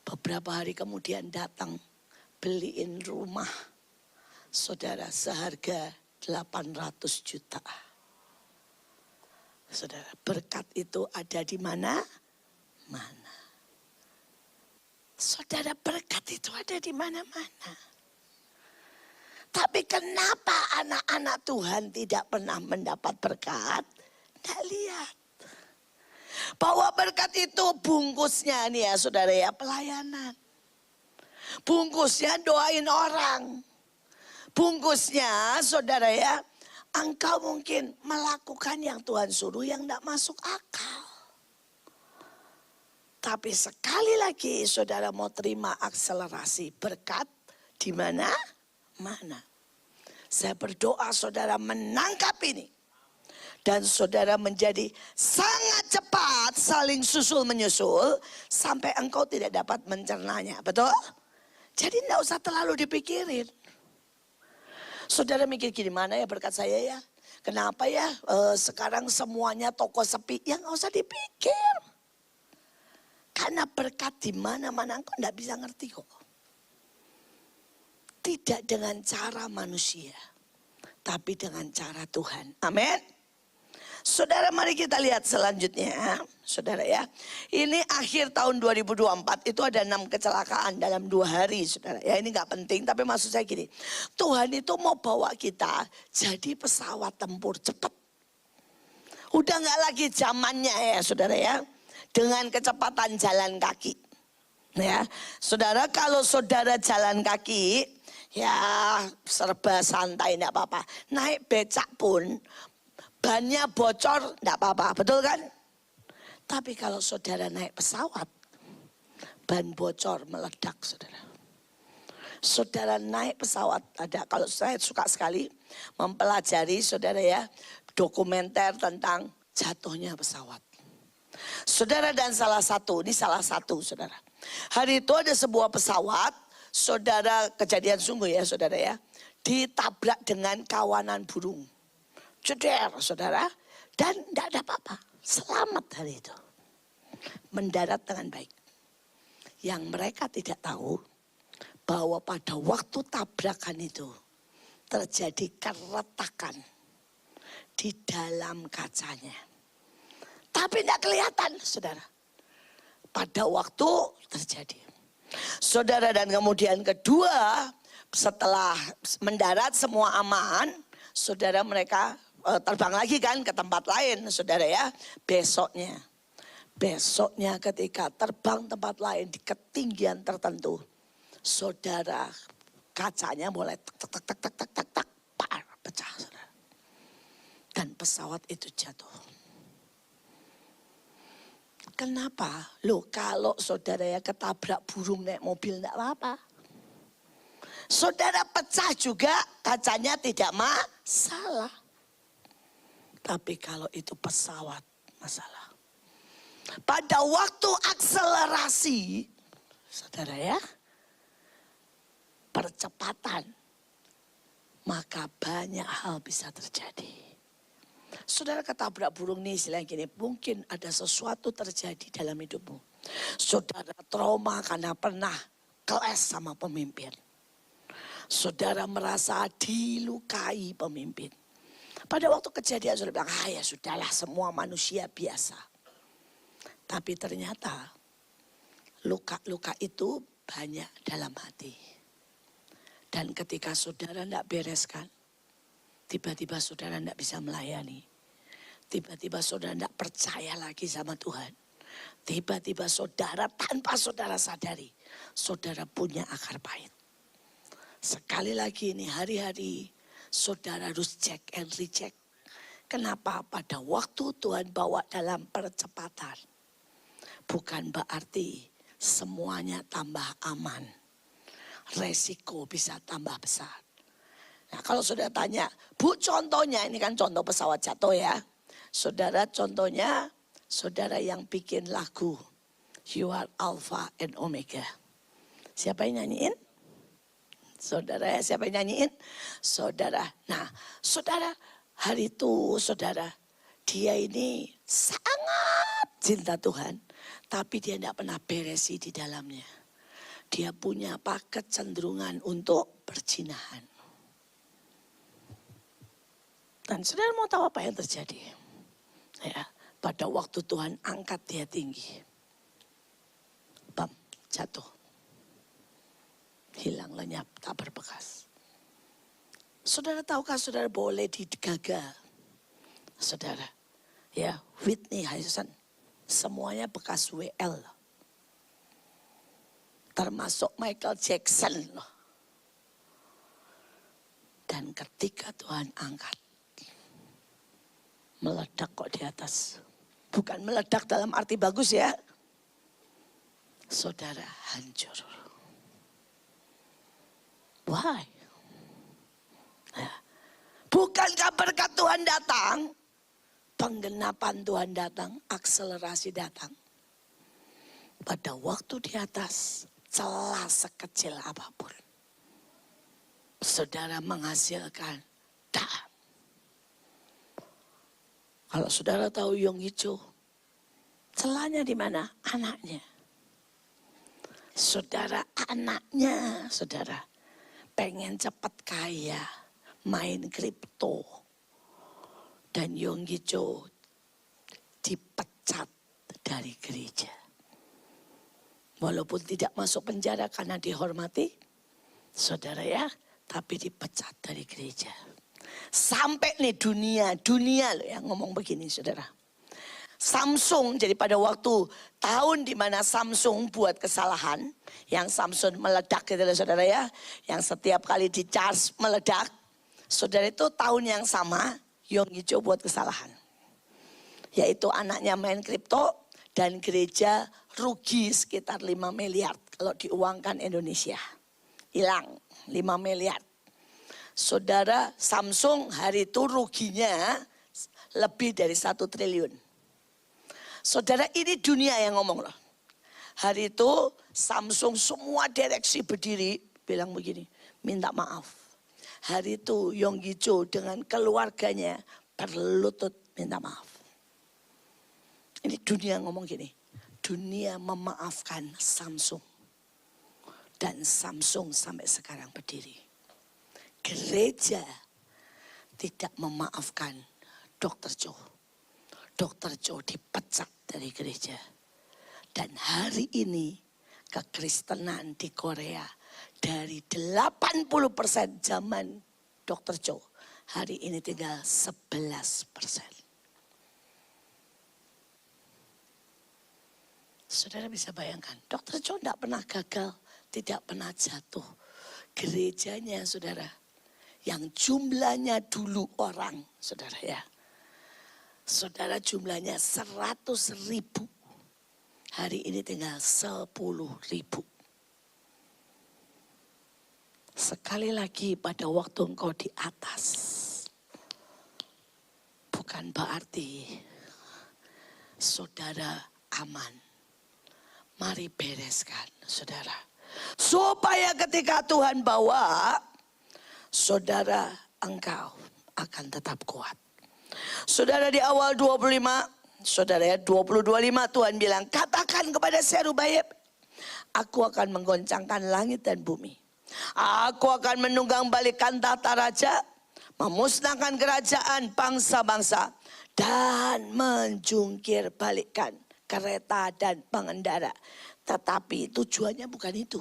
A: Beberapa hari kemudian datang, beliin rumah, saudara seharga 800 juta. Saudara, berkat itu ada di mana? Mana. Saudara, berkat itu ada di mana-mana. Tapi kenapa anak-anak Tuhan tidak pernah mendapat berkat? Tidak lihat. Bahwa berkat itu bungkusnya nih ya saudara ya, pelayanan. Bungkusnya doain orang. Bungkusnya saudara ya, engkau mungkin melakukan yang Tuhan suruh yang tidak masuk akal. Tapi sekali lagi saudara mau terima akselerasi berkat di mana? Mana. Saya berdoa saudara menangkap ini. Dan saudara menjadi sangat cepat saling susul menyusul. Sampai engkau tidak dapat mencernanya. Betul? Jadi tidak usah terlalu dipikirin. Saudara mikir gini, mana ya berkat saya ya? Kenapa ya sekarang semuanya toko sepi? Ya nggak usah dipikir. Karena berkat di mana-mana engkau tidak bisa ngerti kok. Tidak dengan cara manusia. Tapi dengan cara Tuhan. Amin. Saudara mari kita lihat selanjutnya. Saudara ya. Ini akhir tahun 2024 itu ada 6 kecelakaan dalam 2 hari saudara. Ya ini gak penting tapi maksud saya gini. Tuhan itu mau bawa kita jadi pesawat tempur cepat. Udah gak lagi zamannya ya saudara ya. Dengan kecepatan jalan kaki. Ya, saudara kalau saudara jalan kaki ya serba santai enggak apa-apa. Naik becak pun bannya bocor enggak apa-apa, betul kan? Tapi kalau saudara naik pesawat, ban bocor meledak saudara. Saudara naik pesawat, ada kalau saya suka sekali mempelajari saudara ya, dokumenter tentang jatuhnya pesawat. Saudara dan salah satu saudara. Hari itu ada sebuah pesawat, saudara kejadian sungguh ya saudara ya, ditabrak dengan kawanan burung. Ceder saudara, dan tidak ada apa-apa, selamat hari itu. Mendarat dengan baik. Yang mereka tidak tahu bahwa pada waktu tabrakan itu terjadi keretakan di dalam kacanya. Tapi tidak kelihatan, saudara. Pada waktu terjadi. Saudara, dan kemudian kedua, setelah mendarat semua aman, saudara, mereka terbang lagi kan ke tempat lain, saudara ya. Besoknya ketika terbang tempat lain di ketinggian tertentu, saudara, kacanya mulai tak pecah, saudara. Dan pesawat itu jatuh. Kenapa? Loh, kalau saudara ya ketabrak burung naik mobil enggak apa-apa. Saudara pecah juga kacanya tidak masalah. Tapi kalau itu pesawat, masalah. Pada waktu akselerasi, saudara ya, percepatan, maka banyak hal bisa terjadi. Saudara ketabrak burung nih, istilahnya gini, mungkin ada sesuatu terjadi dalam hidupmu. Saudara trauma karena pernah keles sama pemimpin. Saudara merasa dilukai pemimpin. Pada waktu kejadian saudara bilang, ya sudahlah, semua manusia biasa. Tapi ternyata luka-luka itu banyak dalam hati. Dan ketika saudara tidak bereskan, tiba-tiba saudara tidak bisa melayani. Tiba-tiba saudara tidak percaya lagi sama Tuhan. Tiba-tiba saudara tanpa saudara sadari, saudara punya akar pahit. Sekali lagi ini hari-hari saudara harus check and recheck. Kenapa? Pada waktu Tuhan bawa dalam percepatan, bukan berarti semuanya tambah aman. Resiko bisa tambah besar. Nah, kalau saudara tanya, Bu, contohnya ini kan contoh pesawat jatuh ya. Saudara contohnya, saudara yang bikin lagu You Are Alpha and Omega. Siapa yang nyanyiin? Saudara, siapa yang nyanyiin? Saudara. Nah, saudara, hari itu saudara, dia ini sangat cinta Tuhan. Tapi dia tidak pernah beresi di dalamnya. Dia punya apa? Kecenderungan untuk perzinahan. Dan saudara mau tahu apa yang terjadi? Ya, pada waktu Tuhan angkat dia tinggi. Bam, jatuh. Hilang lenyap, tak berbekas. Saudara tahukah saudara boleh digagal? Saudara, ya Whitney Houston, semuanya bekas WL. Termasuk Michael Jackson loh. Dan ketika Tuhan angkat, meledak kok di atas. Bukan meledak dalam arti bagus ya. Saudara hancur. Why? Ya. Bukankah berkat Tuhan datang? Penggenapan Tuhan datang, akselerasi datang. Pada waktu di atas, celah sekecil apapun. Saudara menghasilkan dam. Kalau saudara tahu Yong Hicho, celahnya di mana? Anaknya. Saudara, anaknya, saudara, pengen cepat kaya, main kripto. Dan Yong Hicho dipecat dari gereja. Walaupun tidak masuk penjara karena dihormati, saudara ya, tapi dipecat dari gereja. Sampai nih dunia loh yang ngomong begini saudara. Samsung, jadi pada waktu tahun di mana Samsung buat kesalahan, yang Samsung meledak gitu loh saudara ya, yang setiap kali di charge meledak, saudara itu tahun yang sama Yong Hicho buat kesalahan. Yaitu anaknya main kripto dan gereja rugi sekitar 5 miliar kalau diuangkan Indonesia. Hilang 5 miliar. Saudara, Samsung hari itu ruginya lebih dari 1 triliun. Saudara, ini dunia yang ngomong loh. Hari itu Samsung semua direksi berdiri bilang begini, minta maaf. Hari itu Yong Hicho dengan keluarganya berlutut minta maaf. Ini dunia ngomong gini, dunia memaafkan Samsung. Dan Samsung sampai sekarang berdiri. gereja tidak memaafkan Dr. Joe. Dr. Joe dipecat dari gereja. Dan hari ini kekristenan di Korea dari 80% zaman Dr. Joe, hari ini tinggal 11%. Saudara bisa bayangkan, Dr. Joe tidak pernah gagal, tidak pernah jatuh. Gerejanya saudara, yang jumlahnya dulu orang, saudara ya. Saudara jumlahnya 100.000. Hari ini tinggal 10.000. Sekali lagi pada waktu engkau di atas, bukan berarti saudara aman. Mari bereskan saudara. Supaya ketika Tuhan bawa, saudara engkau akan tetap kuat. Saudara di awal 25, saudara ya 20-25 Tuhan bilang, katakan kepada Serubabel, aku akan menggoncangkan langit dan bumi. Aku akan menunggang balikkan tata raja, memusnahkan kerajaan bangsa-bangsa, dan menjungkir balikkan kereta dan pengendara. Tetapi tujuannya bukan itu.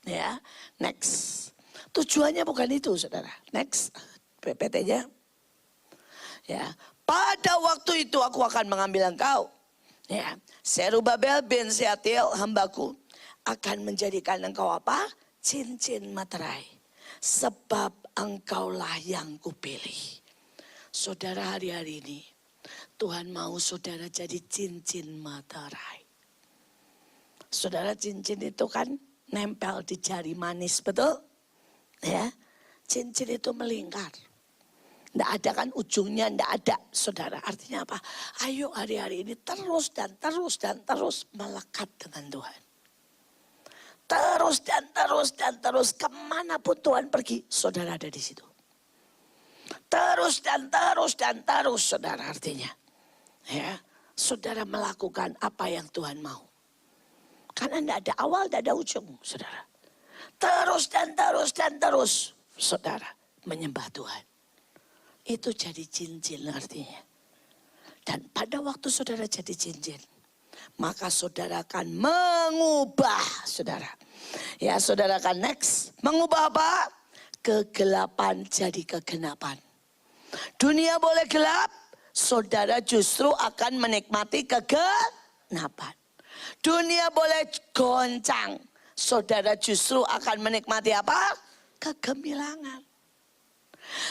A: Ya, next. Tujuannya bukan itu, saudara. Next, PPT-nya. Ya, pada waktu itu aku akan mengambil engkau. Ya, Serubabel bin Sealtiel hambaku akan menjadikan engkau apa? Cincin materai. Sebab engkaulah yang kupilih. Saudara, hari-hari ini Tuhan mau saudara jadi cincin materai. Saudara, cincin itu kan nempel di jari manis, betul? Ya, cincin itu melingkar. Tidak ada kan ujungnya, tidak ada, saudara. Artinya apa? Ayo hari-hari ini terus dan terus dan terus melekat dengan Tuhan. Terus dan terus dan terus, kemanapun Tuhan pergi, saudara ada di situ. Terus dan terus dan terus, saudara, artinya. Ya, saudara melakukan apa yang Tuhan mau. Karena tidak ada awal, tidak ada ujung, saudara. Terus dan terus dan terus, saudara, menyembah Tuhan. Itu jadi cincin artinya. Dan pada waktu saudara jadi cincin, maka saudara akan mengubah, saudara. Ya, saudara akan next. Mengubah apa? Kegelapan jadi kegenapan. Dunia boleh gelap, saudara justru akan menikmati kegenapan. Dunia boleh goncang, saudara justru akan menikmati apa? Kegemilangan.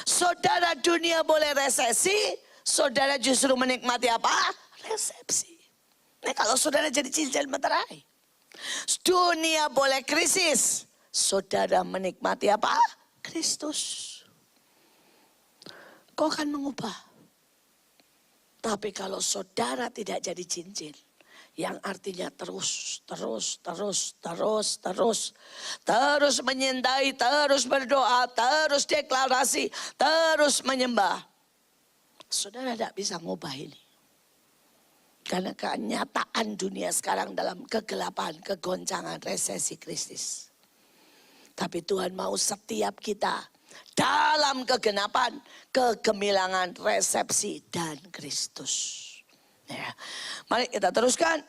A: Saudara, dunia boleh resesi, saudara justru menikmati apa? Resepsi. Nah, kalau saudara jadi cincin materai. Dunia boleh krisis, saudara menikmati apa? Kristus. Kau akan mengubah. Tapi kalau saudara tidak jadi cincin, yang artinya terus menyintai, terus berdoa, terus deklarasi, terus menyembah. Saudara tidak bisa mengubah ini. Karena kenyataan dunia sekarang dalam kegelapan, kegoncangan, resesi, krisis. Tapi Tuhan mau setiap kita dalam kegenapan, kegemilangan, resepsi, dan Kristus. Ya. Mari kita teruskan.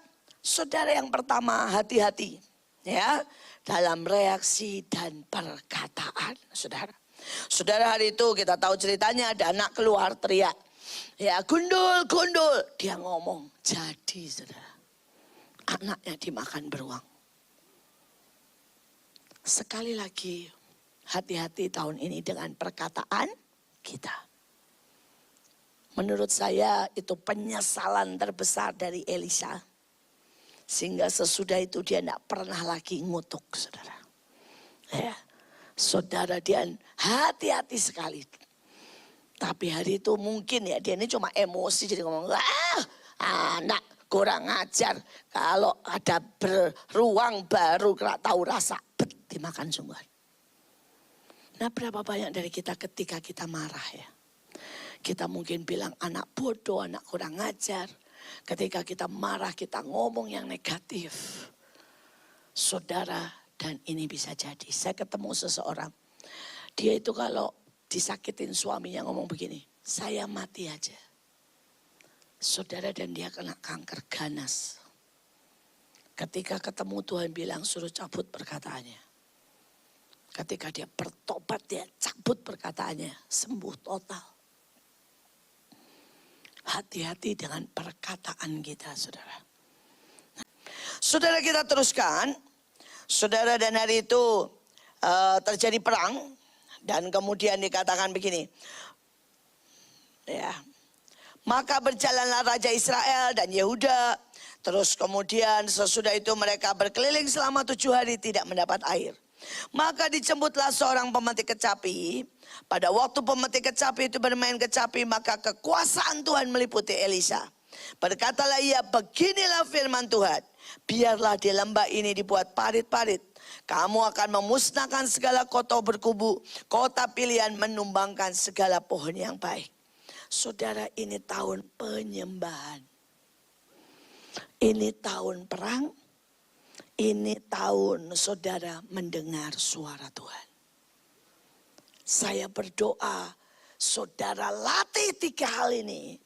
A: Saudara, yang pertama, hati-hati. Ya, dalam reaksi dan perkataan, saudara. Saudara, hari itu kita tahu ceritanya, ada anak keluar teriak. Ya, gundul, gundul. Dia ngomong, jadi saudara. Anaknya dimakan beruang. Sekali lagi, hati-hati tahun ini dengan perkataan kita. Menurut saya itu penyesalan terbesar dari Elisa. Sehingga sesudah itu dia tidak pernah lagi ngutuk, saudara. Ya, saudara, dia hati-hati sekali. Tapi hari itu mungkin ya dia ini cuma emosi jadi ngomong, anak kurang ajar. Kalau ada beruang baru gak tahu rasa, dimakan sungguhan. Nah, berapa banyak dari kita ketika kita marah ya. Kita mungkin bilang anak bodoh, anak kurang ajar. Ketika kita marah kita ngomong yang negatif. Saudara, dan ini bisa jadi. Saya ketemu seseorang. Dia itu kalau disakitin suaminya ngomong begini, saya mati aja. Saudara, dan dia kena kanker ganas. Ketika ketemu Tuhan bilang suruh cabut perkataannya. Ketika dia bertobat, dia cabut perkataannya, sembuh total. Hati-hati dengan perkataan kita, saudara. Saudara, kita teruskan. Saudara, dan hari itu terjadi perang. Dan kemudian dikatakan begini. Ya. Maka berjalanlah Raja Israel dan Yehuda. Terus kemudian sesudah itu mereka berkeliling selama 7 hari tidak mendapat air. Maka dijemputlah seorang pemetik kecapi. Pada waktu pemetik kecapi itu bermain kecapi, maka kekuasaan Tuhan meliputi Elisa. Berkatalah ia, beginilah firman Tuhan. Biarlah di lembah ini dibuat parit-parit. Kamu akan memusnahkan segala kota berkubu. Kota pilihan menumbangkan segala pohon yang baik. Saudara, ini tahun penyembahan. Ini tahun perang. Ini tahun saudara mendengar suara Tuhan. Saya berdoa saudara latih 3 hal ini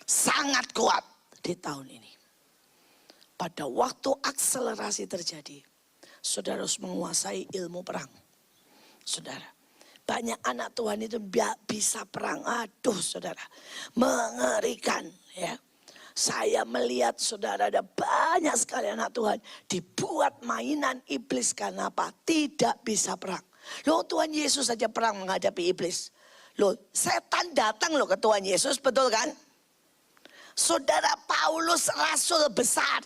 A: sangat kuat di tahun ini. Pada waktu akselerasi terjadi, saudara harus menguasai ilmu perang. Saudara, banyak anak Tuhan itu bisa perang. Aduh saudara, mengerikan ya. Saya melihat saudara ada banyak sekali anak Tuhan dibuat mainan iblis karena apa? Tidak bisa perang. Loh, Tuhan Yesus saja perang menghadapi iblis. Loh, setan datang loh ke Tuhan Yesus, betul kan? Saudara, Paulus rasul besar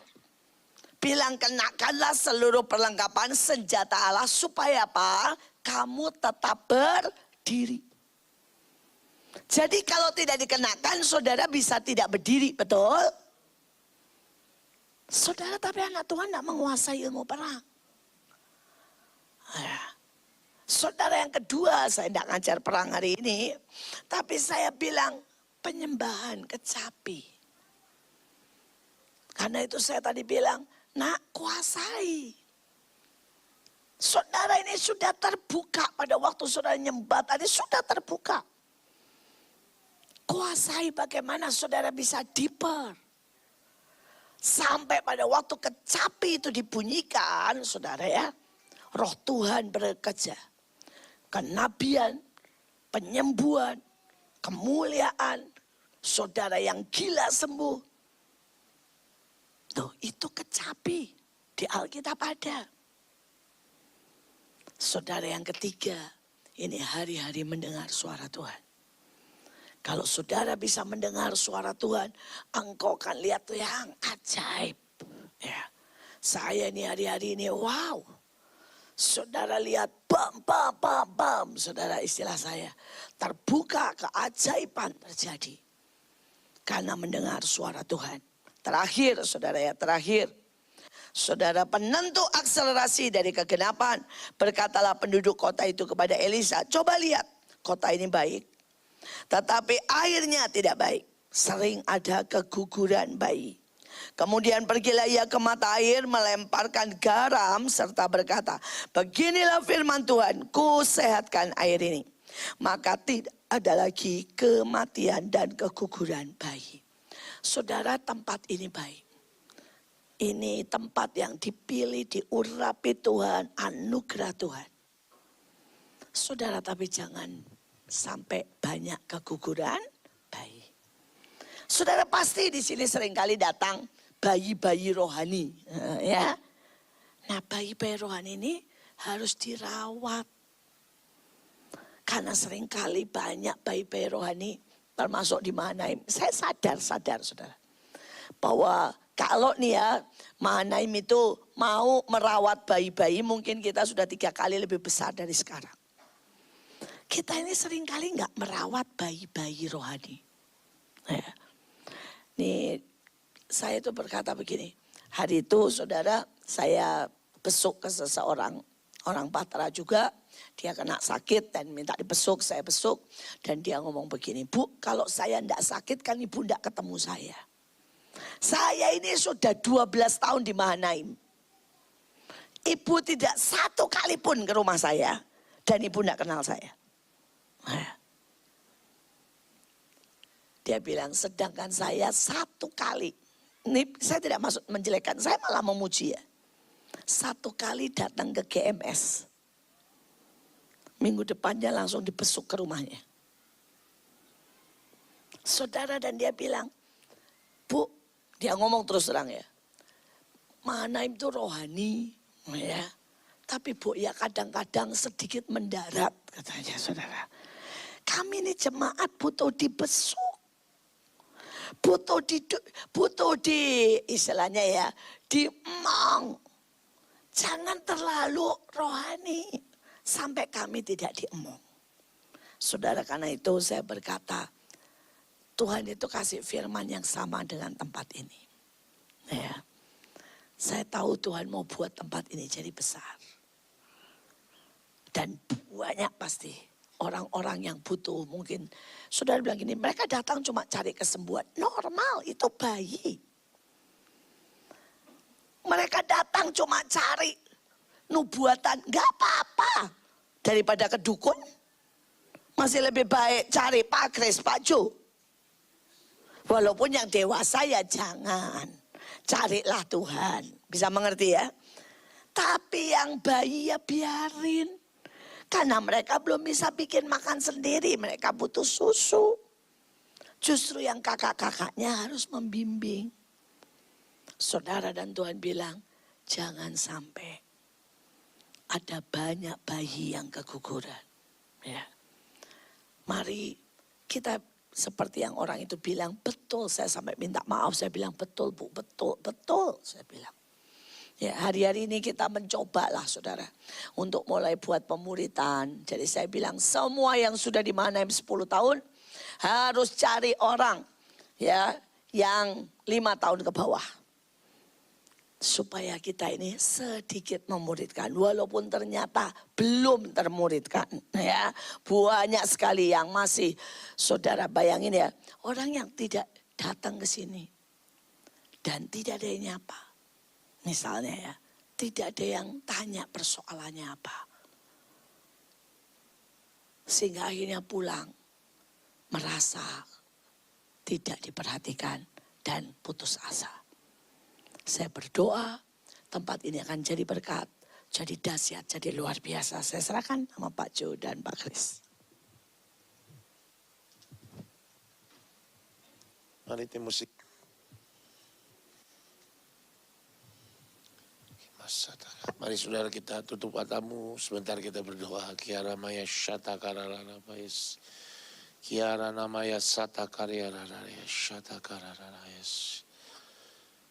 A: bilang, kenakanlah seluruh perlengkapan senjata Allah supaya apa? Kamu tetap berdiri. Jadi kalau tidak dikenakan, saudara bisa tidak berdiri, betul? Saudara, tapi anak Tuhan tidak menguasai ilmu perang. Saudara, yang kedua, saya tidak ngajar perang hari ini, tapi saya bilang penyembahan kecapi. Karena itu saya tadi bilang, nak, kuasai. Saudara, ini sudah terbuka pada waktu saudara nyembah tadi, sudah terbuka. Kuasai bagaimana saudara bisa deeper. Sampai pada waktu kecapi itu dibunyikan, saudara ya, roh Tuhan bekerja. Kenabian, penyembuhan, kemuliaan, saudara yang gila sembuh. Tuh, itu kecapi di Alkitab ada. Saudara, yang ketiga, ini hari-hari mendengar suara Tuhan. Kalau saudara bisa mendengar suara Tuhan, engkau akan lihat yang ajaib. Ya. Saya ini hari-hari ini, wow. Saudara lihat, bam, bam, bam, bam. Saudara, istilah saya, terbuka keajaiban terjadi. Karena mendengar suara Tuhan. Terakhir, saudara ya, terakhir. Saudara, penentu akselerasi dari kegenapan. Berkatalah penduduk kota itu kepada Elisa, coba lihat, kota ini baik. Tetapi airnya tidak baik. Sering ada keguguran bayi. Kemudian pergilah ia ke mata air, melemparkan garam serta berkata, beginilah firman Tuhan, ku sehatkan air ini. Maka tidak ada lagi kematian dan keguguran bayi. Saudara, tempat ini baik. Ini tempat yang dipilih, diurapi Tuhan, anugerah Tuhan. Saudara, tapi jangan sampai banyak keguguran bayi. Saudara, pasti di sini seringkali datang bayi-bayi rohani, ya. Nah, bayi-bayi rohani ini harus dirawat. Karena seringkali banyak bayi-bayi rohani, termasuk di Mahanaim. Saya sadar saudara, bahwa kalau nih ya, Mahanaim itu mau merawat bayi-bayi, mungkin kita sudah 3 kali lebih besar dari sekarang. Kita ini seringkali nggak merawat bayi-bayi rohani. Ya. Nih, saya itu berkata begini. Hari itu saudara, saya besuk ke seseorang, orang Patra juga. Dia kena sakit dan minta dibesuk, saya besuk. Dan dia ngomong begini, Bu, kalau saya nggak sakit kan ibu nggak ketemu saya. Saya ini sudah 12 tahun di Mahanaim. Ibu tidak satu kali pun ke rumah saya. Dan ibu tidak kenal saya. Nah, dia bilang, sedangkan saya 1 kali. Ini saya tidak maksud menjelekkan, saya malah memuji ya. 1 kali datang ke GMS. Minggu depannya langsung dibesuk ke rumahnya. Saudara, dan dia bilang, Bu, dia ngomong terus terang ya. Manaim itu rohani, ya. Tapi Bu, ya kadang-kadang sedikit mendarat, katanya saudara. Kami ini jemaat butuh dibesuk. Butuh di istilahnya ya, diemong. Jangan terlalu rohani sampai kami tidak diemong. Saudara, karena itu saya berkata, Tuhan itu kasih firman yang sama dengan tempat ini. Ya. Saya tahu Tuhan mau buat tempat ini jadi besar. Dan banyak pasti orang-orang yang butuh, mungkin saudara bilang gini, mereka datang cuma cari kesembuhan. Normal, itu bayi. Mereka datang cuma cari nubuatan, gak apa-apa. Daripada ke dukun, masih lebih baik cari Pak Kris, Pak Jo. Walaupun yang dewasa ya jangan. Carilah Tuhan. Bisa mengerti ya? Tapi yang bayi ya biarin. Karena mereka belum bisa bikin makan sendiri. Mereka butuh susu. Justru yang kakak-kakaknya harus membimbing. Saudara, dan Tuhan bilang, jangan sampai ada banyak bayi yang keguguran. Ya. Mari kita seperti yang orang itu bilang, betul, saya sampai minta maaf, saya bilang betul Bu, betul, saya bilang. Ya, hari-hari ini kita mencoba lah saudara, untuk mulai buat pemuritan. Jadi saya bilang semua yang sudah di Manaim 10 tahun, harus cari orang ya yang 5 tahun ke bawah. Supaya kita ini sedikit memuridkan, walaupun ternyata belum termuridkan ya. Banyak sekali yang masih, saudara bayangin ya, orang yang tidak datang ke sini dan tidak ada yang nyapa. Misalnya ya, tidak ada yang tanya persoalannya apa. Sehingga akhirnya pulang merasa tidak diperhatikan dan putus asa. Saya berdoa tempat ini akan jadi berkat, jadi dahsyat, jadi luar biasa. Saya serahkan sama Pak Jo dan Pak Kris.
B: Mari tim musik. Mari saudara kita tutup matamu, sebentar kita berdoa. Kiara maya syata kararana payas. Kiara namaya sata karyarana syata kararana yes.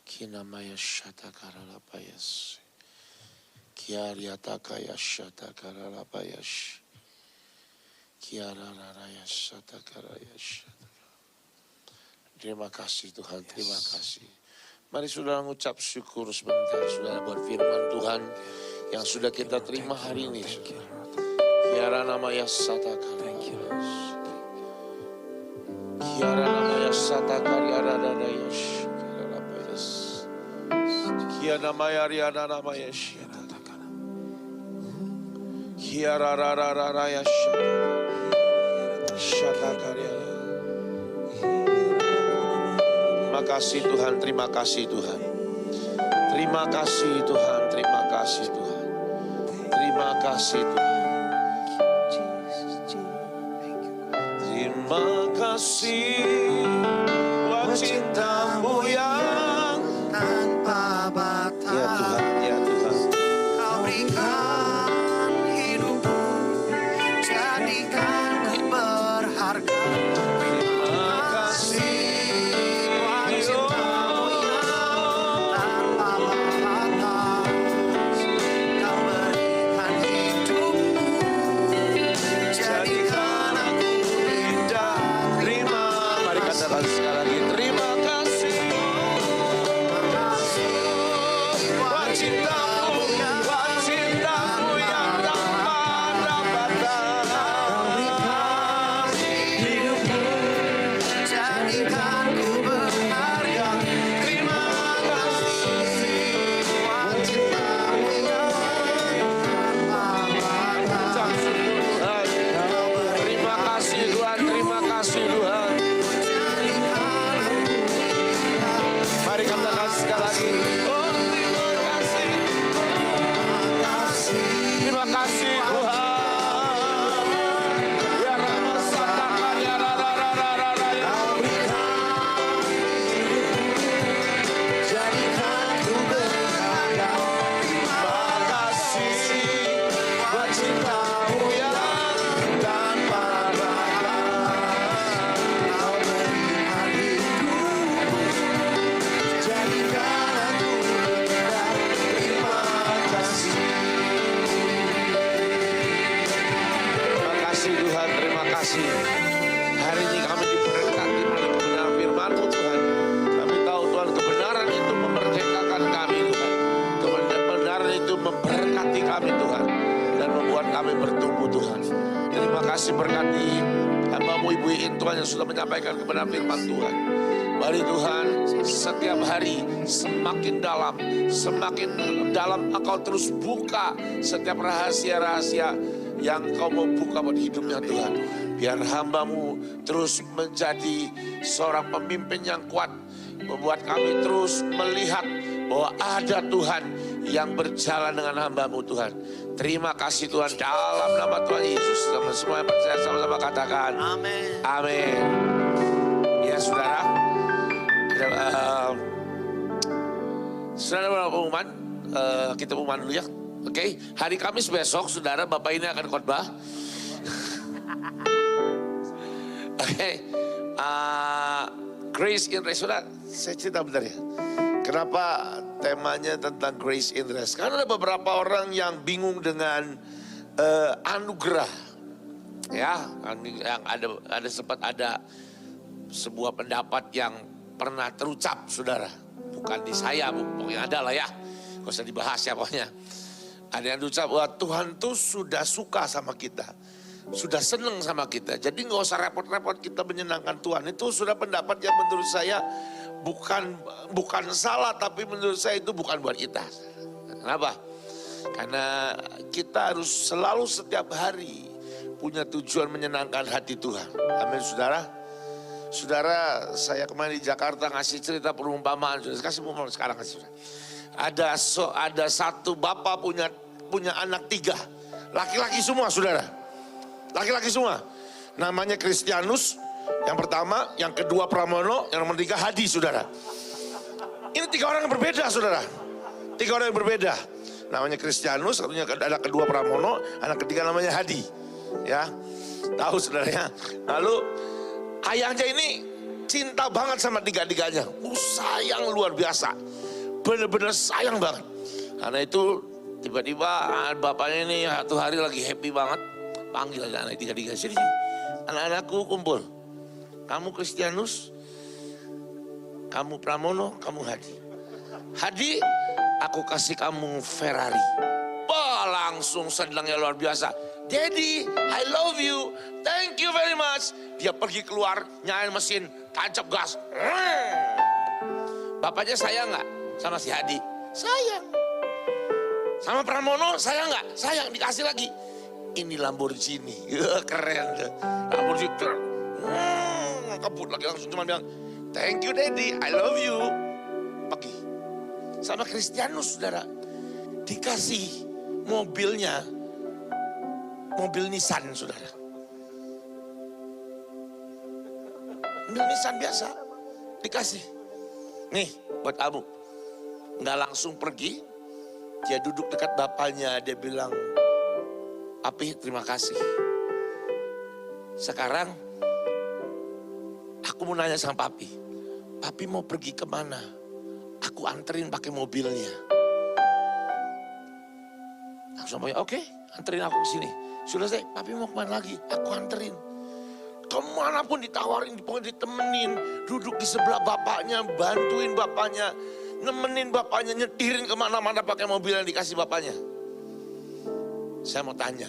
B: Kina maya syata kararana payas. Kiariata kaya syata kararana payas. Kiara raraya syata karaya syata. Terima kasih Tuhan, terima kasih. Mari saudara mengucap syukur sebentar, saudara, buat firman Tuhan yang sudah kita terima hari ini. Kiara namanya sata karya. Kiara namanya sata karya radadaya. Kiara namanya riana namanya syata. Kiara radadaya syata karya. Terima kasih Tuhan, terima kasih Tuhan. Terima kasih Tuhan, terima kasih Tuhan. Terima kasih Tuhan. Terima kasih buat cinta-Mu yang tanpa batas. Ya Tuhan, ya Tuhan. Kau berikan hidupku, jadikan ku berharga. Terima kasih. kasih. Hari ini kami diberkati oleh kebenaran firman-Mu Tuhan. Kami tahu Tuhan kebenaran itu memerdekakan kami Tuhan. Kebenaran itu memberkati kami Tuhan. Dan membuat kami bertumbuh Tuhan. Terima kasih berkati hamba-Mu Ibu Iin Tuhan yang sudah menyampaikan kebenaran firman Tuhan. Mari Tuhan, setiap hari semakin dalam Engkau terus buka setiap rahasia-rahasia yang Kau mau buka buat hidupnya Tuhan. Biar hamba-Mu terus menjadi seorang pemimpin yang kuat. Membuat kami terus melihat bahwa ada Tuhan yang berjalan dengan hamba-Mu Tuhan. Terima kasih Tuhan dalam nama Tuhan Yesus. Semua yang percaya sama-sama katakan.
A: Amin.
B: Amin. Ya saudara. Saudara pengumuman, kita pengumuman dulu ya. Oke, hari Kamis besok saudara Bapak ini akan khotbah. Oke, Grace in Rest. Saudara, saya cerita bentar ya. Kenapa temanya tentang Grace in Rest? Karena ada beberapa orang yang bingung dengan anugerah. Ya, yang sempat ada sebuah pendapat yang pernah terucap saudara. Bukan di saya, pokoknya ada lah ya. Gak usah dibahas ya pokoknya. Ada yang terucap bahwa Tuhan tuh sudah suka sama kita. Sudah seneng sama kita. Jadi gak usah repot-repot kita menyenangkan Tuhan. Itu sudah pendapat yang menurut saya bukan salah. Tapi menurut saya itu bukan buat kita. Kenapa? Karena kita harus selalu setiap hari punya tujuan menyenangkan hati Tuhan. Amin saudara. Saudara, saya kemarin di Jakarta ngasih cerita perumpamaan. Kasih perumpamaan sekarang kasih. Ada satu bapak punya anak 3. Laki-laki semua saudara. Laki-laki semua. Namanya Kristianus yang pertama, yang kedua Pramono, yang nomor 3 Hadi saudara. Ini 3 orang yang berbeda saudara. 3 orang yang berbeda. Namanya Kristianus, satunya anak kedua Pramono, anak ketiga namanya Hadi. Ya, tahu saudaranya. Lalu ayahnya ini cinta banget sama 3-tiganya. Sayang luar biasa. Bener-bener sayang banget. Karena itu tiba-tiba bapaknya ini satu hari lagi happy banget. Panggil aja anak 3-tiga. Sini. Anak-anakku kumpul. Kamu Kristianus, kamu Pramono, kamu Hadi. Hadi, aku kasih kamu Ferrari. Wah, langsung senangnya luar biasa. Daddy, I love you. Thank you very much. Dia pergi keluar, nyalain mesin, tancap gas. Bapaknya sayang nggak sama si Hadi? Sayang. Sama Pramono sayang nggak? Sayang, dikasih lagi. Ini Lamborghini, keren. Lamborghini, kebut lagi langsung cuma bilang, thank you Daddy, I love you. Pergi. Sama Kristianus saudara, dikasih mobilnya. Mobil Nissan saudara. Mobil Nissan biasa. Dikasih. Nih buat kamu. Nggak langsung pergi. Dia duduk dekat bapaknya. Dia bilang, Papi terima kasih. Sekarang aku mau nanya sama Papi. Papi mau pergi kemana? Aku anterin pakai mobilnya. Aku sama oke, anterin aku ke sini. Sudah saya, Papi mau kemana lagi? Aku anterin. Kemanapun ditawarin, pokoknya ditemenin. Duduk di sebelah bapaknya, bantuin bapaknya. Nemenin bapaknya, nyetirin kemana-mana pakai mobil yang dikasih bapaknya. Saya mau tanya.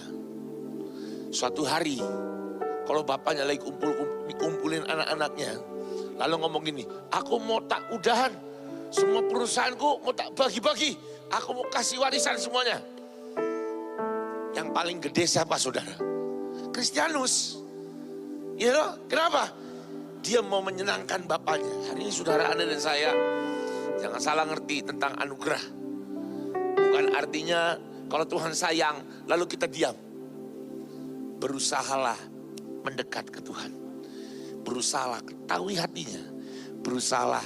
B: Suatu hari, kalau bapaknya lagi kumpulin anak-anaknya. Lalu ngomong gini, aku mau tak udahan. Semua perusahaanku mau tak bagi-bagi. Aku mau kasih warisan semuanya. Yang paling gede siapa saudara? Kristianus. Ya loh, kenapa? Dia mau menyenangkan bapaknya. Hari ini saudara Anda dan saya, jangan salah ngerti tentang anugerah. Bukan artinya kalau Tuhan sayang, lalu kita diam. Berusahalah mendekat ke Tuhan. Berusahalah ketahui hatinya. Berusahalah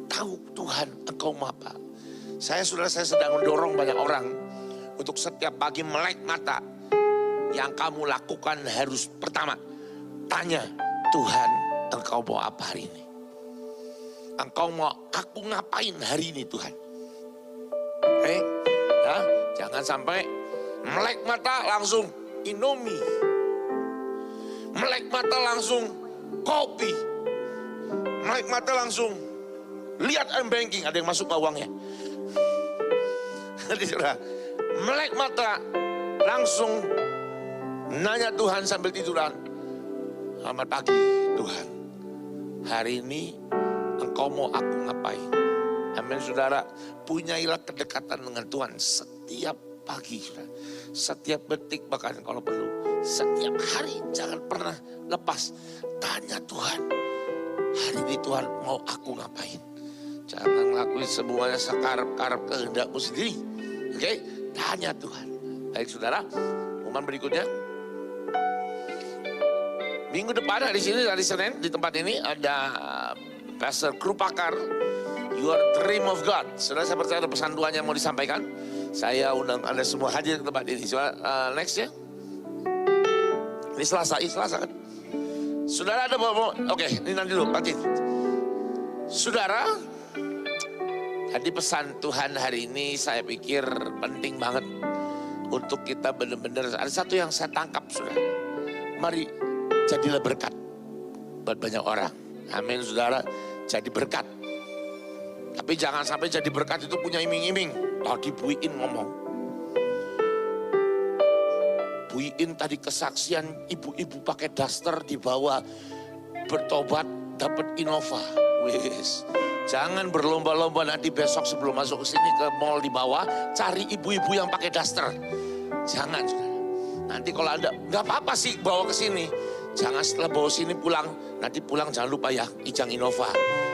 B: tahu Tuhan engkau mau apa. Saya sedang mendorong banyak orang untuk setiap pagi melek mata. Yang kamu lakukan harus pertama, tanya Tuhan engkau mau apa hari ini. Engkau mau aku ngapain hari ini Tuhan. Oke, ya, jangan sampai melek mata langsung Indomie. melek mata langsung kopi, melek mata langsung lihat banking ada yang masuk uangnya. Jadi saudara, melek mata langsung nanya Tuhan sambil tiduran, selamat pagi Tuhan, hari ini Engkau mau aku ngapain? Amin saudara, punyailah kedekatan dengan Tuhan setiap pagi, saudara. Setiap detik bahkan kalau perlu. Setiap hari jangan pernah lepas. Tanya Tuhan, hari ini Tuhan mau aku ngapain? Jangan ngelakuin semuanya sekarap-karap kehendakmu sendiri. Oke, tanya Tuhan. Baik saudara, pengumuman berikutnya. Minggu depan hari Senin di tempat ini ada Pastor Krupakar, Your Dream of God. Saudara, saya percaya ada pesan Tuhan yang mau disampaikan. Saya undang Anda semua hadir ke tempat ini. Next ya. Ini Selasa kan? Saudara ada mau? Oke, ini nanti dulu, Pak. Saudara, tadi pesan Tuhan hari ini saya pikir penting banget untuk kita benar-benar. Ada satu yang saya tangkap, saudara. Mari jadilah berkat buat banyak orang. Amin, saudara. Jadi berkat. Tapi jangan sampai jadi berkat itu punya iming-iming. Tadi Bu Iin ngomong. Bu Iin tadi kesaksian ibu-ibu pakai daster di bawah bertobat dapat Innova. Wes. Jangan berlomba-lomba nanti besok sebelum masuk ke sini ke mall di bawah cari ibu-ibu yang pakai daster. Jangan, saudara. Nanti kalau Anda nggak apa-apa sih bawa ke sini. Jangan setelah bawa sini pulang, nanti pulang jangan lupa ya Ijang Innova.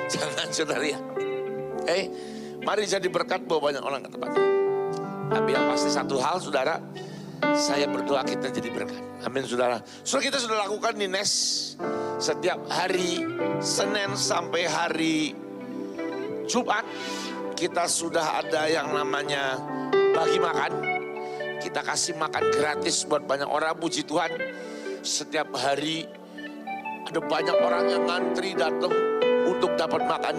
B: Jangan, saudara ya. Mari jadi berkat buat banyak orang ke tempat ini. Tapi yang pasti satu hal, saudara, saya berdoa kita jadi berkat. Amin, saudara. Saudara, kita sudah lakukan di NES setiap hari Senin sampai hari Jumat. Kita sudah ada yang namanya bagi makan. Kita kasih makan gratis buat banyak orang, puji Tuhan. Setiap hari ada banyak orang yang ngantri datang untuk dapat makan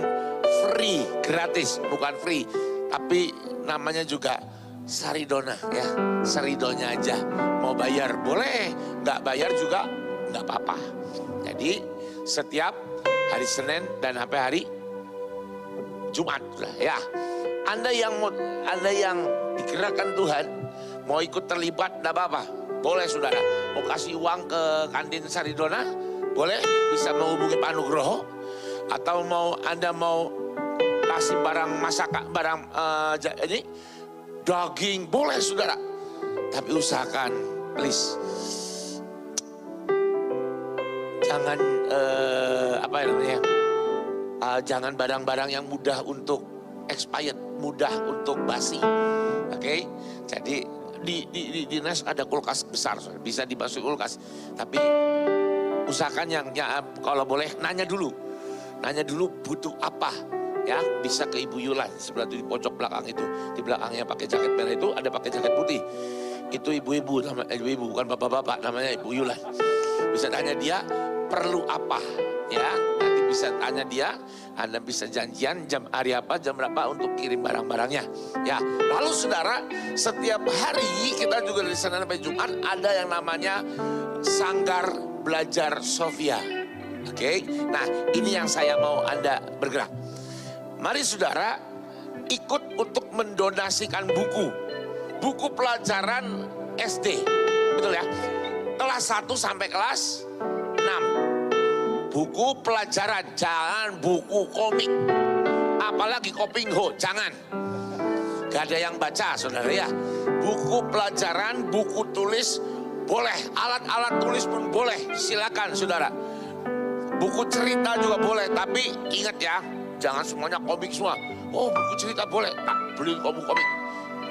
B: free, gratis, bukan free. Tapi namanya juga Saridona ya, Saridonya aja. Mau bayar boleh, nggak bayar juga nggak apa-apa. Jadi setiap hari Senin dan sampai hari Jumat ya. Anda yang digerakkan Tuhan mau ikut terlibat nggak apa-apa. Boleh saudara, mau kasih uang ke kantin Saridona, boleh, bisa menghubungi Pak Nugroho. Atau Anda mau kasih barang masakan, barang ini daging, boleh saudara. Tapi usahakan, please, jangan jangan barang-barang yang mudah untuk expired, mudah untuk basi. Oke, jadi di NES ada kulkas besar, bisa dimasuki kulkas. Tapi usahakan yang kalau boleh nanya dulu butuh apa ya. Bisa ke Ibu Yulan sebelah itu di pojok belakang itu, di belakangnya pakai jaket merah itu ada pakai jaket putih. Itu ibu-ibu, ibu-ibu bukan bapak-bapak, namanya Ibu Yulan. Bisa tanya dia perlu apa ya. Nanti bisa tanya dia, Anda bisa janjian jam hari apa, jam berapa untuk kirim barang-barangnya ya. Lalu saudara, setiap hari kita juga dari Senin sampai Jumat ada yang namanya Sanggar Belajar Sofia. Oke, nah ini yang saya mau Anda bergerak. Mari saudara ikut untuk mendonasikan buku pelajaran SD, betul ya, kelas 1 sampai kelas 6. Buku pelajaran, jangan buku komik, apalagi kopingho, jangan. Gak ada yang baca saudara ya. Buku pelajaran, buku tulis boleh, alat-alat tulis pun boleh, silakan saudara. Buku cerita juga boleh, tapi ingat ya, jangan semuanya komik semua. Oh buku cerita boleh, tak beli buku komik.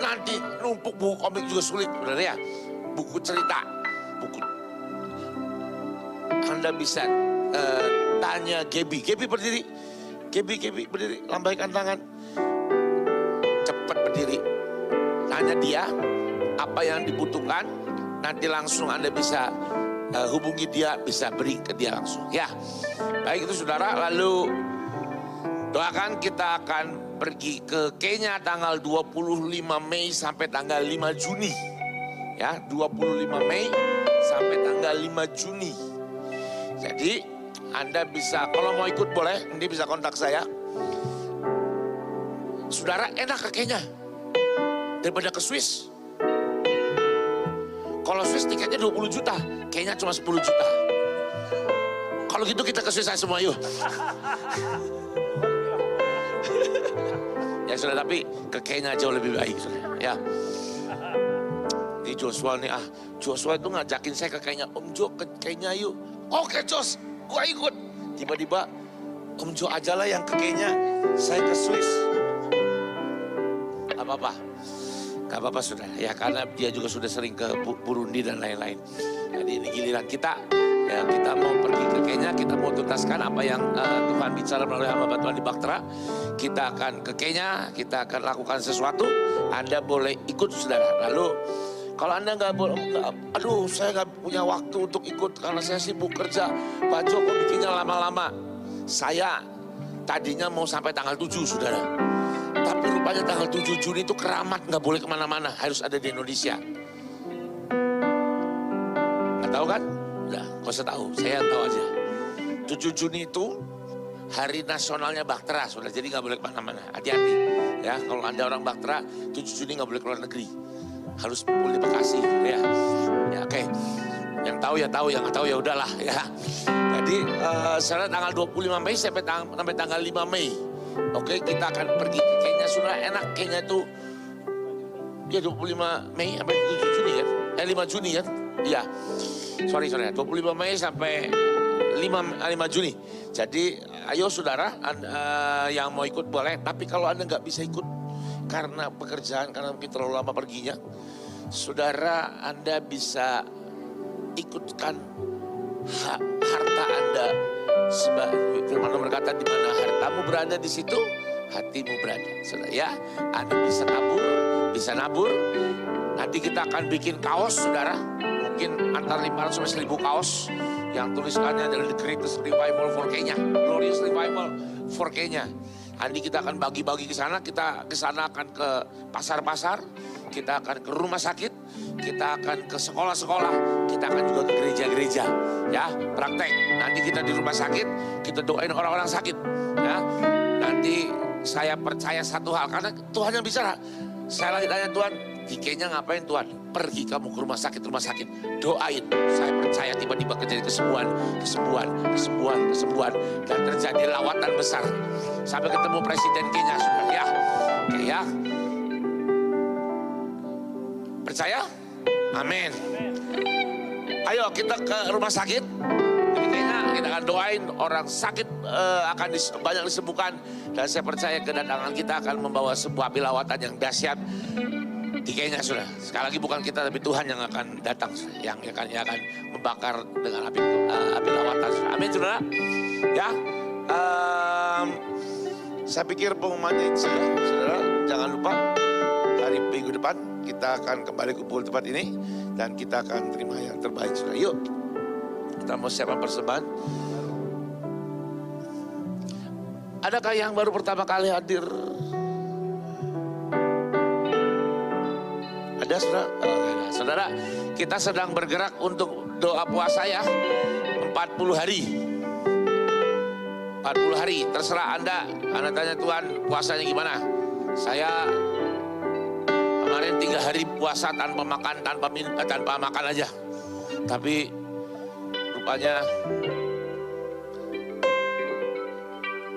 B: Nanti numpuk buku komik juga sulit saudara ya. Buku cerita, Anda bisa tanya Gebi berdiri. Gebi berdiri, lambaikan tangan. Cepat berdiri. Tanya dia apa yang dibutuhkan. Nanti langsung Anda bisa hubungi dia, bisa beri ke dia langsung. Ya, baik itu saudara. Lalu doakan kita akan pergi ke Kenya tanggal 25 Mei sampai tanggal 5 Juni. Ya, 25 Mei sampai tanggal 5 Juni. Jadi Anda bisa, kalau mau ikut boleh, nanti bisa kontak saya. Saudara, enak ke Kenya daripada ke Swiss. Kalau Swiss tiketnya 20 juta, Kenya cuma 10 juta. Kalau gitu kita ke Swiss semua yuk. Ya sudah, tapi ke Kenya jauh lebih baik sudah. Ya. Di Joshua nih, Joshua itu ngajakin saya ke Kenya. Om Jo ke Kenya yuk. Oke Jos, gua ikut. Tiba-tiba Om Jo ajalah yang ke Kenya, saya ke Swiss. Gak apa-apa. Gak apa-apa saudara. Ya karena dia juga sudah sering ke Burundi dan lain-lain. Jadi ini giliran kita. Ya, kita mau pergi ke Kenya, kita mau tuntaskan apa yang Tuhan bicara melalui hamba Tuhan di Baktera. Kita akan ke Kenya, kita akan lakukan sesuatu. Anda boleh ikut saudara. Lalu kalau Anda nggak boleh, aduh saya nggak punya waktu untuk ikut karena saya sibuk kerja. Pak Joko bikinnya lama-lama. Saya tadinya mau sampai tanggal 7 saudara. Tapi rupanya tanggal 7 Juni itu keramat, nggak boleh kemana-mana, harus ada di Indonesia. Nggak tahu kan? Udah, gak usah tahu, saya yang tahu aja. 7 Juni itu hari nasionalnya Baktera, sudah jadi nggak boleh kemana-mana. Hati-hati, ya. Kalau Anda orang Baktera, 7 Juni nggak boleh keluar negeri, harus kumpul di Bekasi, ya. Ya, oke. Yang tahu ya tahu, yang nggak tahu ya udahlah, ya. Jadi, sekarang tanggal 25 Mei sampai tanggal 5 Mei, oke, kita akan pergi ke Kenya. Sudah enak, Kenya itu ya 25 Mei sampai 7 Juni kan? 5 Juni kan? Iya. Sorry, 25 Mei sampai 5 Juni. Jadi ayo saudara yang mau ikut boleh. Tapi kalau Anda nggak bisa ikut karena pekerjaan, karena mungkin terlalu lama perginya, saudara Anda bisa ikutkan harta Anda. Sebab firman Tuhan berkata, di mana hartamu berada di situ hatimu berada. Saudara ya, Anda bisa nabur. Nanti kita akan bikin kaos saudara. Mungkin antara 500 sampai 1000 kaos yang tulisannya adalah The Greatest Revival for Kenya, Glorious Revival for Kenya. Nanti kita akan bagi-bagi ke sana, kita ke sana akan ke pasar-pasar, kita akan ke rumah sakit, kita akan ke sekolah-sekolah, kita akan juga ke gereja-gereja, ya praktek. Nanti kita di rumah sakit, kita doain orang-orang sakit, ya. Nanti saya percaya satu hal, karena Tuhan yang bicara. Saya lagi tanya Tuhan, di Kenya ngapain Tuhan? Pergi kamu ke rumah sakit, doain. Saya percaya tiba-tiba terjadi kesembuhan, dan terjadi lawatan besar. Sampai ketemu Presiden Kenya, sudah ya. Oke ya. Percaya? Amin. Ayo kita ke rumah sakit. Di Kenya kita akan doain orang sakit akan banyak disembuhkan. Dan saya percaya kedatangan kita akan membawa sebuah api lawatan yang dahsyat di Kenya sudah. Sekali lagi bukan kita tapi Tuhan yang akan datang, yang akan membakar dengan api lawatan. Amin saudara. Ya, saya pikir pengumumannya itu sudah. Saudara jangan lupa hari minggu depan kita akan kembali kumpul tempat ini dan kita akan terima yang terbaik saudara. Yuk kita mau siapkan persembahan. Adakah yang baru pertama kali hadir? Ada saudara? Saudara, kita sedang bergerak untuk doa puasa ya. 40 hari. 40 hari, terserah Anda. Anda tanya Tuhan puasanya gimana? Saya kemarin 3 hari puasa tanpa makan, tanpa makan aja. Tapi rupanya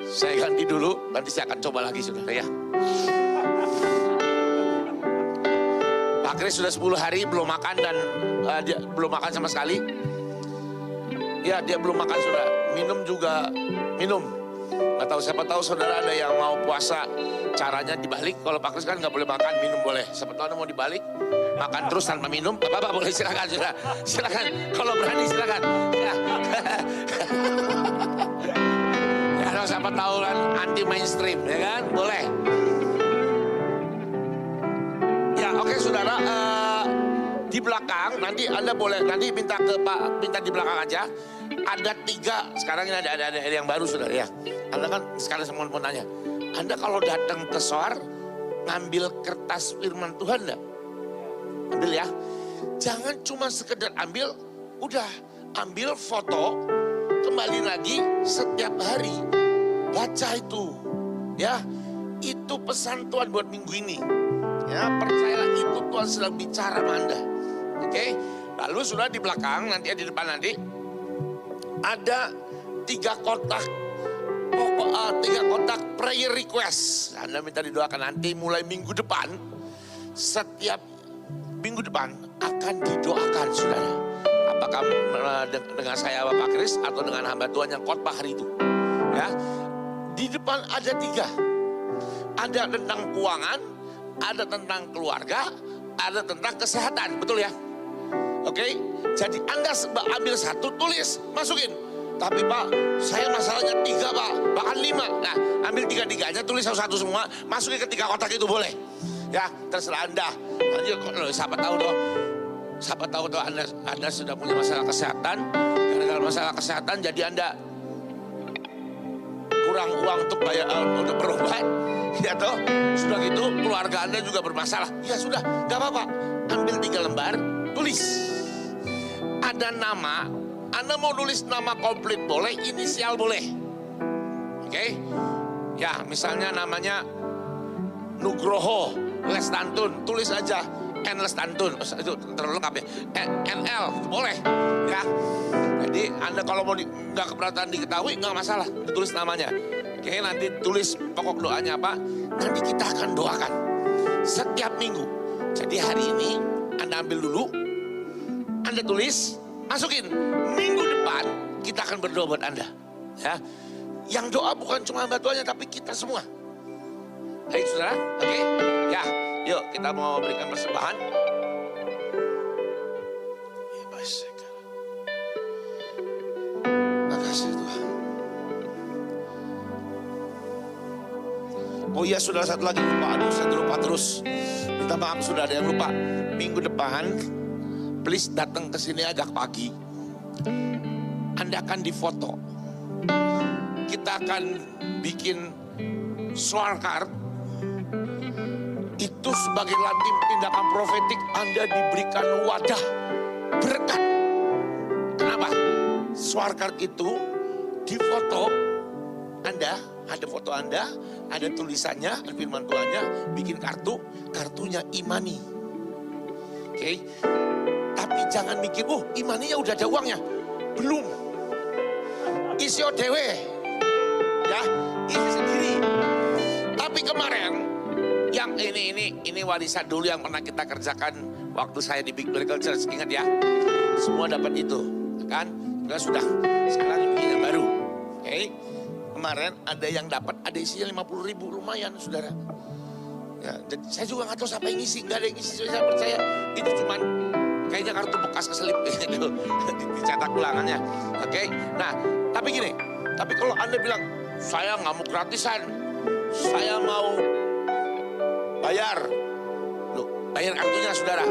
B: saya ganti dulu, nanti saya akan coba lagi saudara ya. Pak Kris sudah 10 hari belum makan dan dia belum makan sama sekali. Ya dia belum makan saudara. Minum juga minum. Gak tahu, siapa tahu saudara ada yang mau puasa caranya dibalik. Kalau Pak Kris kan nggak boleh makan, minum boleh. Siapa tahu ada mau dibalik, makan terus tanpa minum. Bapak boleh silakan saudara. Silakan. Kalau berani silakan. Ya. Ya siapa tahu kan anti mainstream ya kan boleh. Oke saudara, di belakang nanti Anda boleh nanti minta ke Pak, minta di belakang aja. Ada 3, sekarang ini ada yang baru saudara ya. Anda kan sekali semua mau nanya, Anda kalau datang ke SOAR ngambil kertas firman Tuhan enggak? Ambil ya. Jangan cuma sekedar ambil, udah ambil foto kembali lagi setiap hari. Baca itu. Ya, itu pesan Tuhan buat minggu ini. Ya, percayalah itu Tuhan sedang bicara sama Anda. Oke? Lalu sudah di belakang, nanti di depan nanti ada 3 kotak. 3 kotak prayer request. Anda minta didoakan nanti mulai minggu depan. Setiap minggu depan akan didoakan, saudara. Apakah dengan saya Bapak Kris atau dengan hamba Tuhan yang khotbah hari itu. Ya, di depan ada 3. Ada tentang keuangan, ada tentang keluarga, ada tentang kesehatan, betul ya? Oke, jadi Anda ambil 1, tulis, masukin. Tapi Pak, saya masalahnya 3 Pak, bahkan 5. Nah, ambil 3-3-nya, tulis satu-satu semua, masukin ke 3 kotak itu boleh. Ya, terserah Anda. Nanti siapa tahu tuh Anda sudah punya masalah kesehatan. Gara-gara masalah kesehatan jadi Anda kurang uang untuk bayar untuk berobat. Ya toh, sudah gitu keluarga Anda juga bermasalah. Ya sudah, gak apa-apa. Ambil 3 lembar, tulis. Ada nama, Anda mau tulis nama komplit boleh, inisial boleh. Oke? Ya, misalnya namanya Nugroho Lestantun, tulis aja N Lestantun, itu terlalu lengkap ya. NL boleh, ya. Jadi Anda kalau mau nggak keberatan diketahui nggak masalah, ditulis namanya. Oke, nanti tulis pokok doanya apa, nanti kita akan doakan setiap minggu. Jadi hari ini Anda ambil dulu, Anda tulis, masukin. Minggu depan kita akan berdoa buat Anda, ya. Yang doa bukan cuma hamba Tuhannya, tapi kita semua. Baik saudara, oke? Ya, yuk kita mau berikan persembahan. Makasih Tuhan. Oh iya, saudara, satu lagi lupa. Aduh, saya lupa terus. Minta maaf, sudah ada yang lupa. Minggu depan, please datang ke sini agak pagi. Anda akan difoto. Kita akan bikin suara card. Itu sebagai lantim tindakan profetik, Anda diberikan wadah berkat. Kenapa? Suara card itu difoto Anda, ada foto Anda, ada tulisannya, ada firman Tuhannya, bikin kartunya imani. Oke? Tapi jangan mikir, oh imaninya udah ada uangnya. Belum. Isi ODW. Ya, isi sendiri. Tapi kemarin, yang ini warisan dulu yang pernah kita kerjakan waktu saya di Big Miracle Church, ingat ya? Semua dapat itu, kan? Sudah, sekarang bikin yang baru. Oke? Kemarin ada yang dapat, ada isinya 50.000, lumayan saudara. Ya, jadi saya juga nggak tahu siapa yang ngisi, nggak ada yang ngisi, saya percaya itu cuman kayaknya kartu bekas keselip gitu, dicetak ulangannya. Oke? Nah, tapi gini, tapi kalau Anda bilang, saya nggak mau gratisan, saya mau bayar. Loh, bayar kartunya saudara.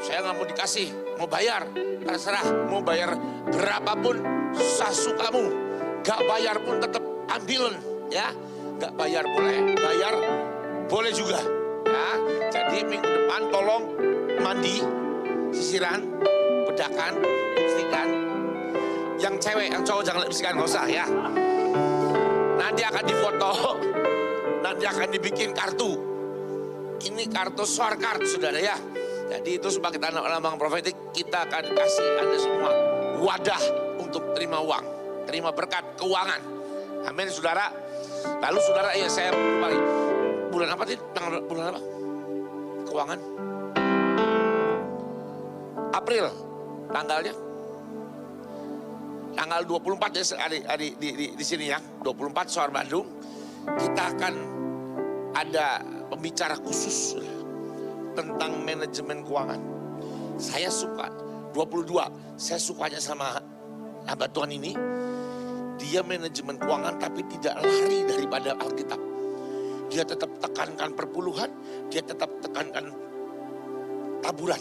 B: Saya nggak mau dikasih, mau bayar. Terserah, mau bayar berapapun sasukamu. Gak bayar pun tetap ambilan, ya. Gak bayar boleh, bayar boleh juga. Ya, jadi minggu depan tolong mandi, sisiran, bedakan, lipstikan. Yang cewek, yang cowok jangan lipstikan, nggak usah ya. Nanti akan difoto, nanti akan dibikin kartu. Ini kartu suara card, saudara ya. Jadi itu sebagai tanda lambang profetik, kita akan kasih Anda semua wadah untuk terima uang, terima berkat keuangan. Amin, saudara. Lalu saudara, ya saya kembali. Bulan apa sih? Bulan apa? Keuangan? April, tanggalnya. Tanggal 24 ya, di sini ya, 24 Suara Bandung. Kita akan ada pembicara khusus tentang manajemen keuangan. Saya suka 22, saya sukanya sama hamba Tuhan ini. Dia manajemen keuangan tapi tidak lari daripada Alkitab. Dia tetap tekankan perpuluhan, dia tetap tekankan taburan.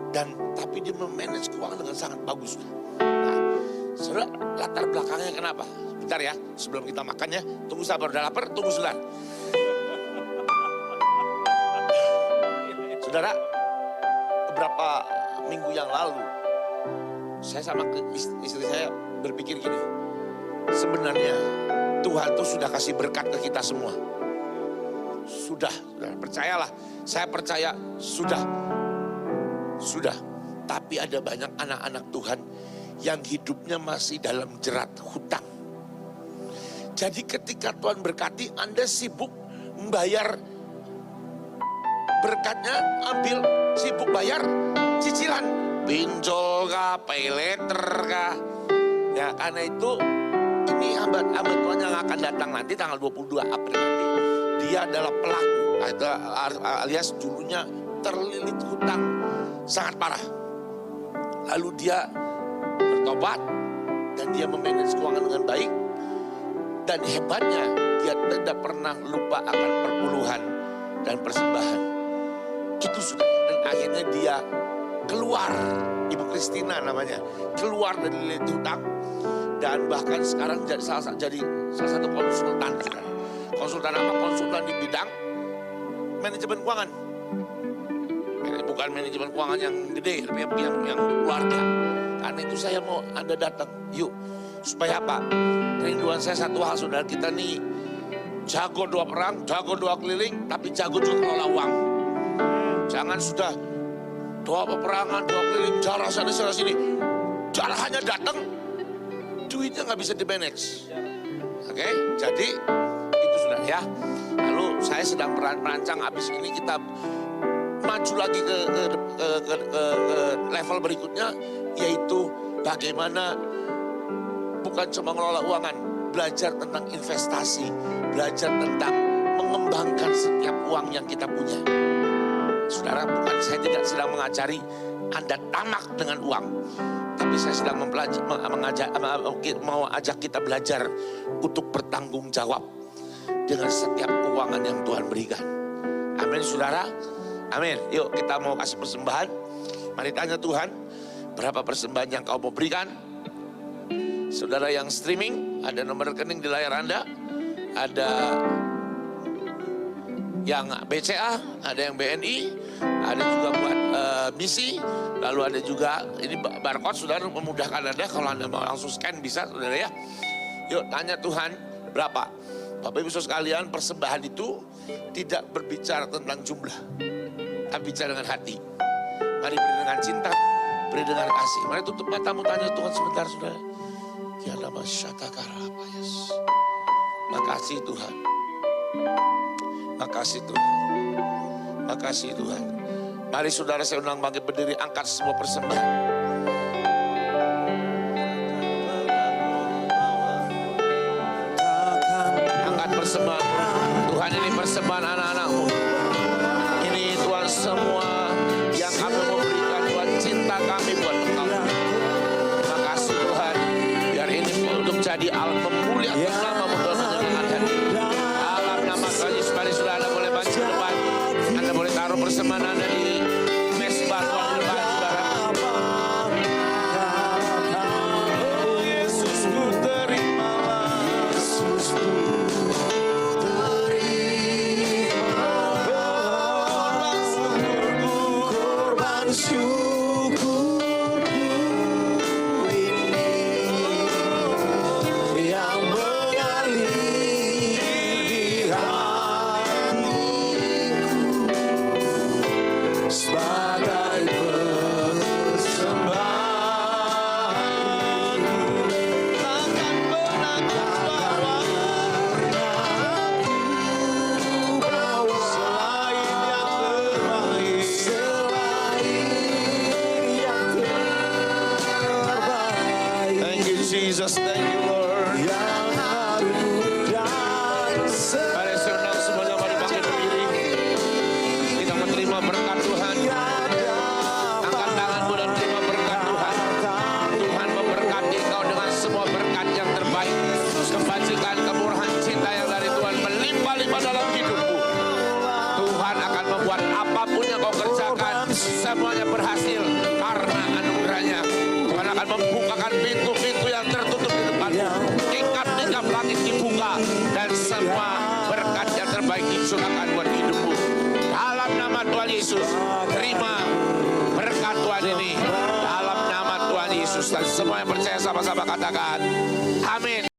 B: Dan tapi dia memanage keuangan dengan sangat bagus. Nah, saudara, latar belakangnya kenapa? Bentar ya, sebelum kita makannya, tunggu sabar, udah lapar, tunggu sebentar. Saudara, beberapa minggu yang lalu, saya sama istri saya berpikir gini, sebenarnya Tuhan tuh sudah kasih berkat ke kita semua. Sudah, percayalah, saya percaya sudah. Tapi ada banyak anak-anak Tuhan yang hidupnya masih dalam jerat hutang. Jadi ketika Tuhan berkati, Anda sibuk membayar berkatnya, sibuk bayar cicilan, pinjol kah, pay letter kah. Ya karena itu ini hamba Tuhan yang akan datang nanti tanggal 22 April nanti. Dia adalah pelaku, alias dulunya terlilit hutang sangat parah. Lalu dia bertobat dan dia memanage keuangan dengan baik. Dan hebatnya dia tidak pernah lupa akan perpuluhan dan persembahan. Itu sudah, dan akhirnya dia keluar, Ibu Kristina namanya, keluar dari lilit hutang. Dan bahkan sekarang jadi salah satu konsultan. Konsultan apa? Konsultan di bidang manajemen keuangan. Bukan manajemen keuangan yang gede, tapi yang keluarga. Karena itu saya mau Anda datang, yuk. Supaya apa? Kerinduan saya satu hal, saudara, kita nih jago doa perang, jago doa keliling, tapi jago juga kelola uang. Jangan sudah doa peperangan, doa keliling, jarah sana sini. Jarahannya datang, duitnya nggak bisa di-manage. Oke, jadi itu sudah ya. Lalu saya sedang merancang habis ini kita maju lagi ke level berikutnya, yaitu bagaimana bukan cuma mengelola uangan, belajar tentang investasi, belajar tentang mengembangkan setiap uang yang kita punya. Saudara, saya tidak sedang mengajari Anda tamak dengan uang, tapi saya sedang mau ajak kita belajar untuk bertanggung jawab dengan setiap keuangan yang Tuhan berikan. Amin, saudara. Amin. Yuk kita mau kasih persembahan. Mari tanya Tuhan, berapa persembahan yang kau mau berikan? Saudara yang streaming, ada nomor rekening di layar Anda. Ada yang BCA, ada yang BNI, ada juga buat misi. Lalu ada juga, ini barcode, saudara, memudahkan Anda. Kalau Anda mau langsung scan bisa, saudara ya. Yuk tanya Tuhan, berapa? Bapak Ibu Saudara sekalian, persembahan itu tidak berbicara tentang jumlah, tapi bicara dengan hati. Mari beri dengan cinta, beri dengan kasih. Mari tutup matamu, tanya Tuhan sebentar, saudara. Ya nama syatakarapayas. Makasih Tuhan. Makasih Tuhan. Makasih Tuhan. Mari saudara, saya undang bangkit berdiri, angkat semua persembahan. Angkat persembahan. Tuhan, ini persembahan anak-anakmu. Ini Tuhan, semua yang kami mau berikan, Tuhan, cinta kami buat Engkau. Makasih Tuhan, biar ini untuk jadi alat memuliakan nama-Mu Tuhan, menyembahkan dalam nama Tuhan Yesus. Mari saudara boleh maju depan. Anda boleh taruh persembahan Anda di mesbah Tuhan di depan saudara. Yesusku terimalah, Yesusku korban syukurku ini yang mengalir di hatiku sebagai persembahan. Takkan pernah ku bawa selain yang terbaik, Thank you Jesus, thank you Lord. Mari saudara semuanya, mari bangkit berdiri. Kita menerima berkat Tuhan. Angkat tanganmu dan terima berkat Tuhan. Tuhan memberkati kau dengan semua berkat yang terbaik. Kebajikan, kemurahan, cinta yang dari Tuhan melimpah-limpah dalam hidupmu. Tuhan akan membuat apapun yang kau kerjakan, semuanya berhasil karena anugerahnya. Tuhan akan membukakan pintu-pintu yang tertutup di depanmu. Tingkap-tingkap langit dibuka dan semua berkat yang terbaik dicurahkan buat hidupmu. Dalam nama Tuhan Yesus, terima berkat Tuhan ini. Dalam nama Tuhan Yesus, dan semua Semua yang percaya sama-sama katakan, amin.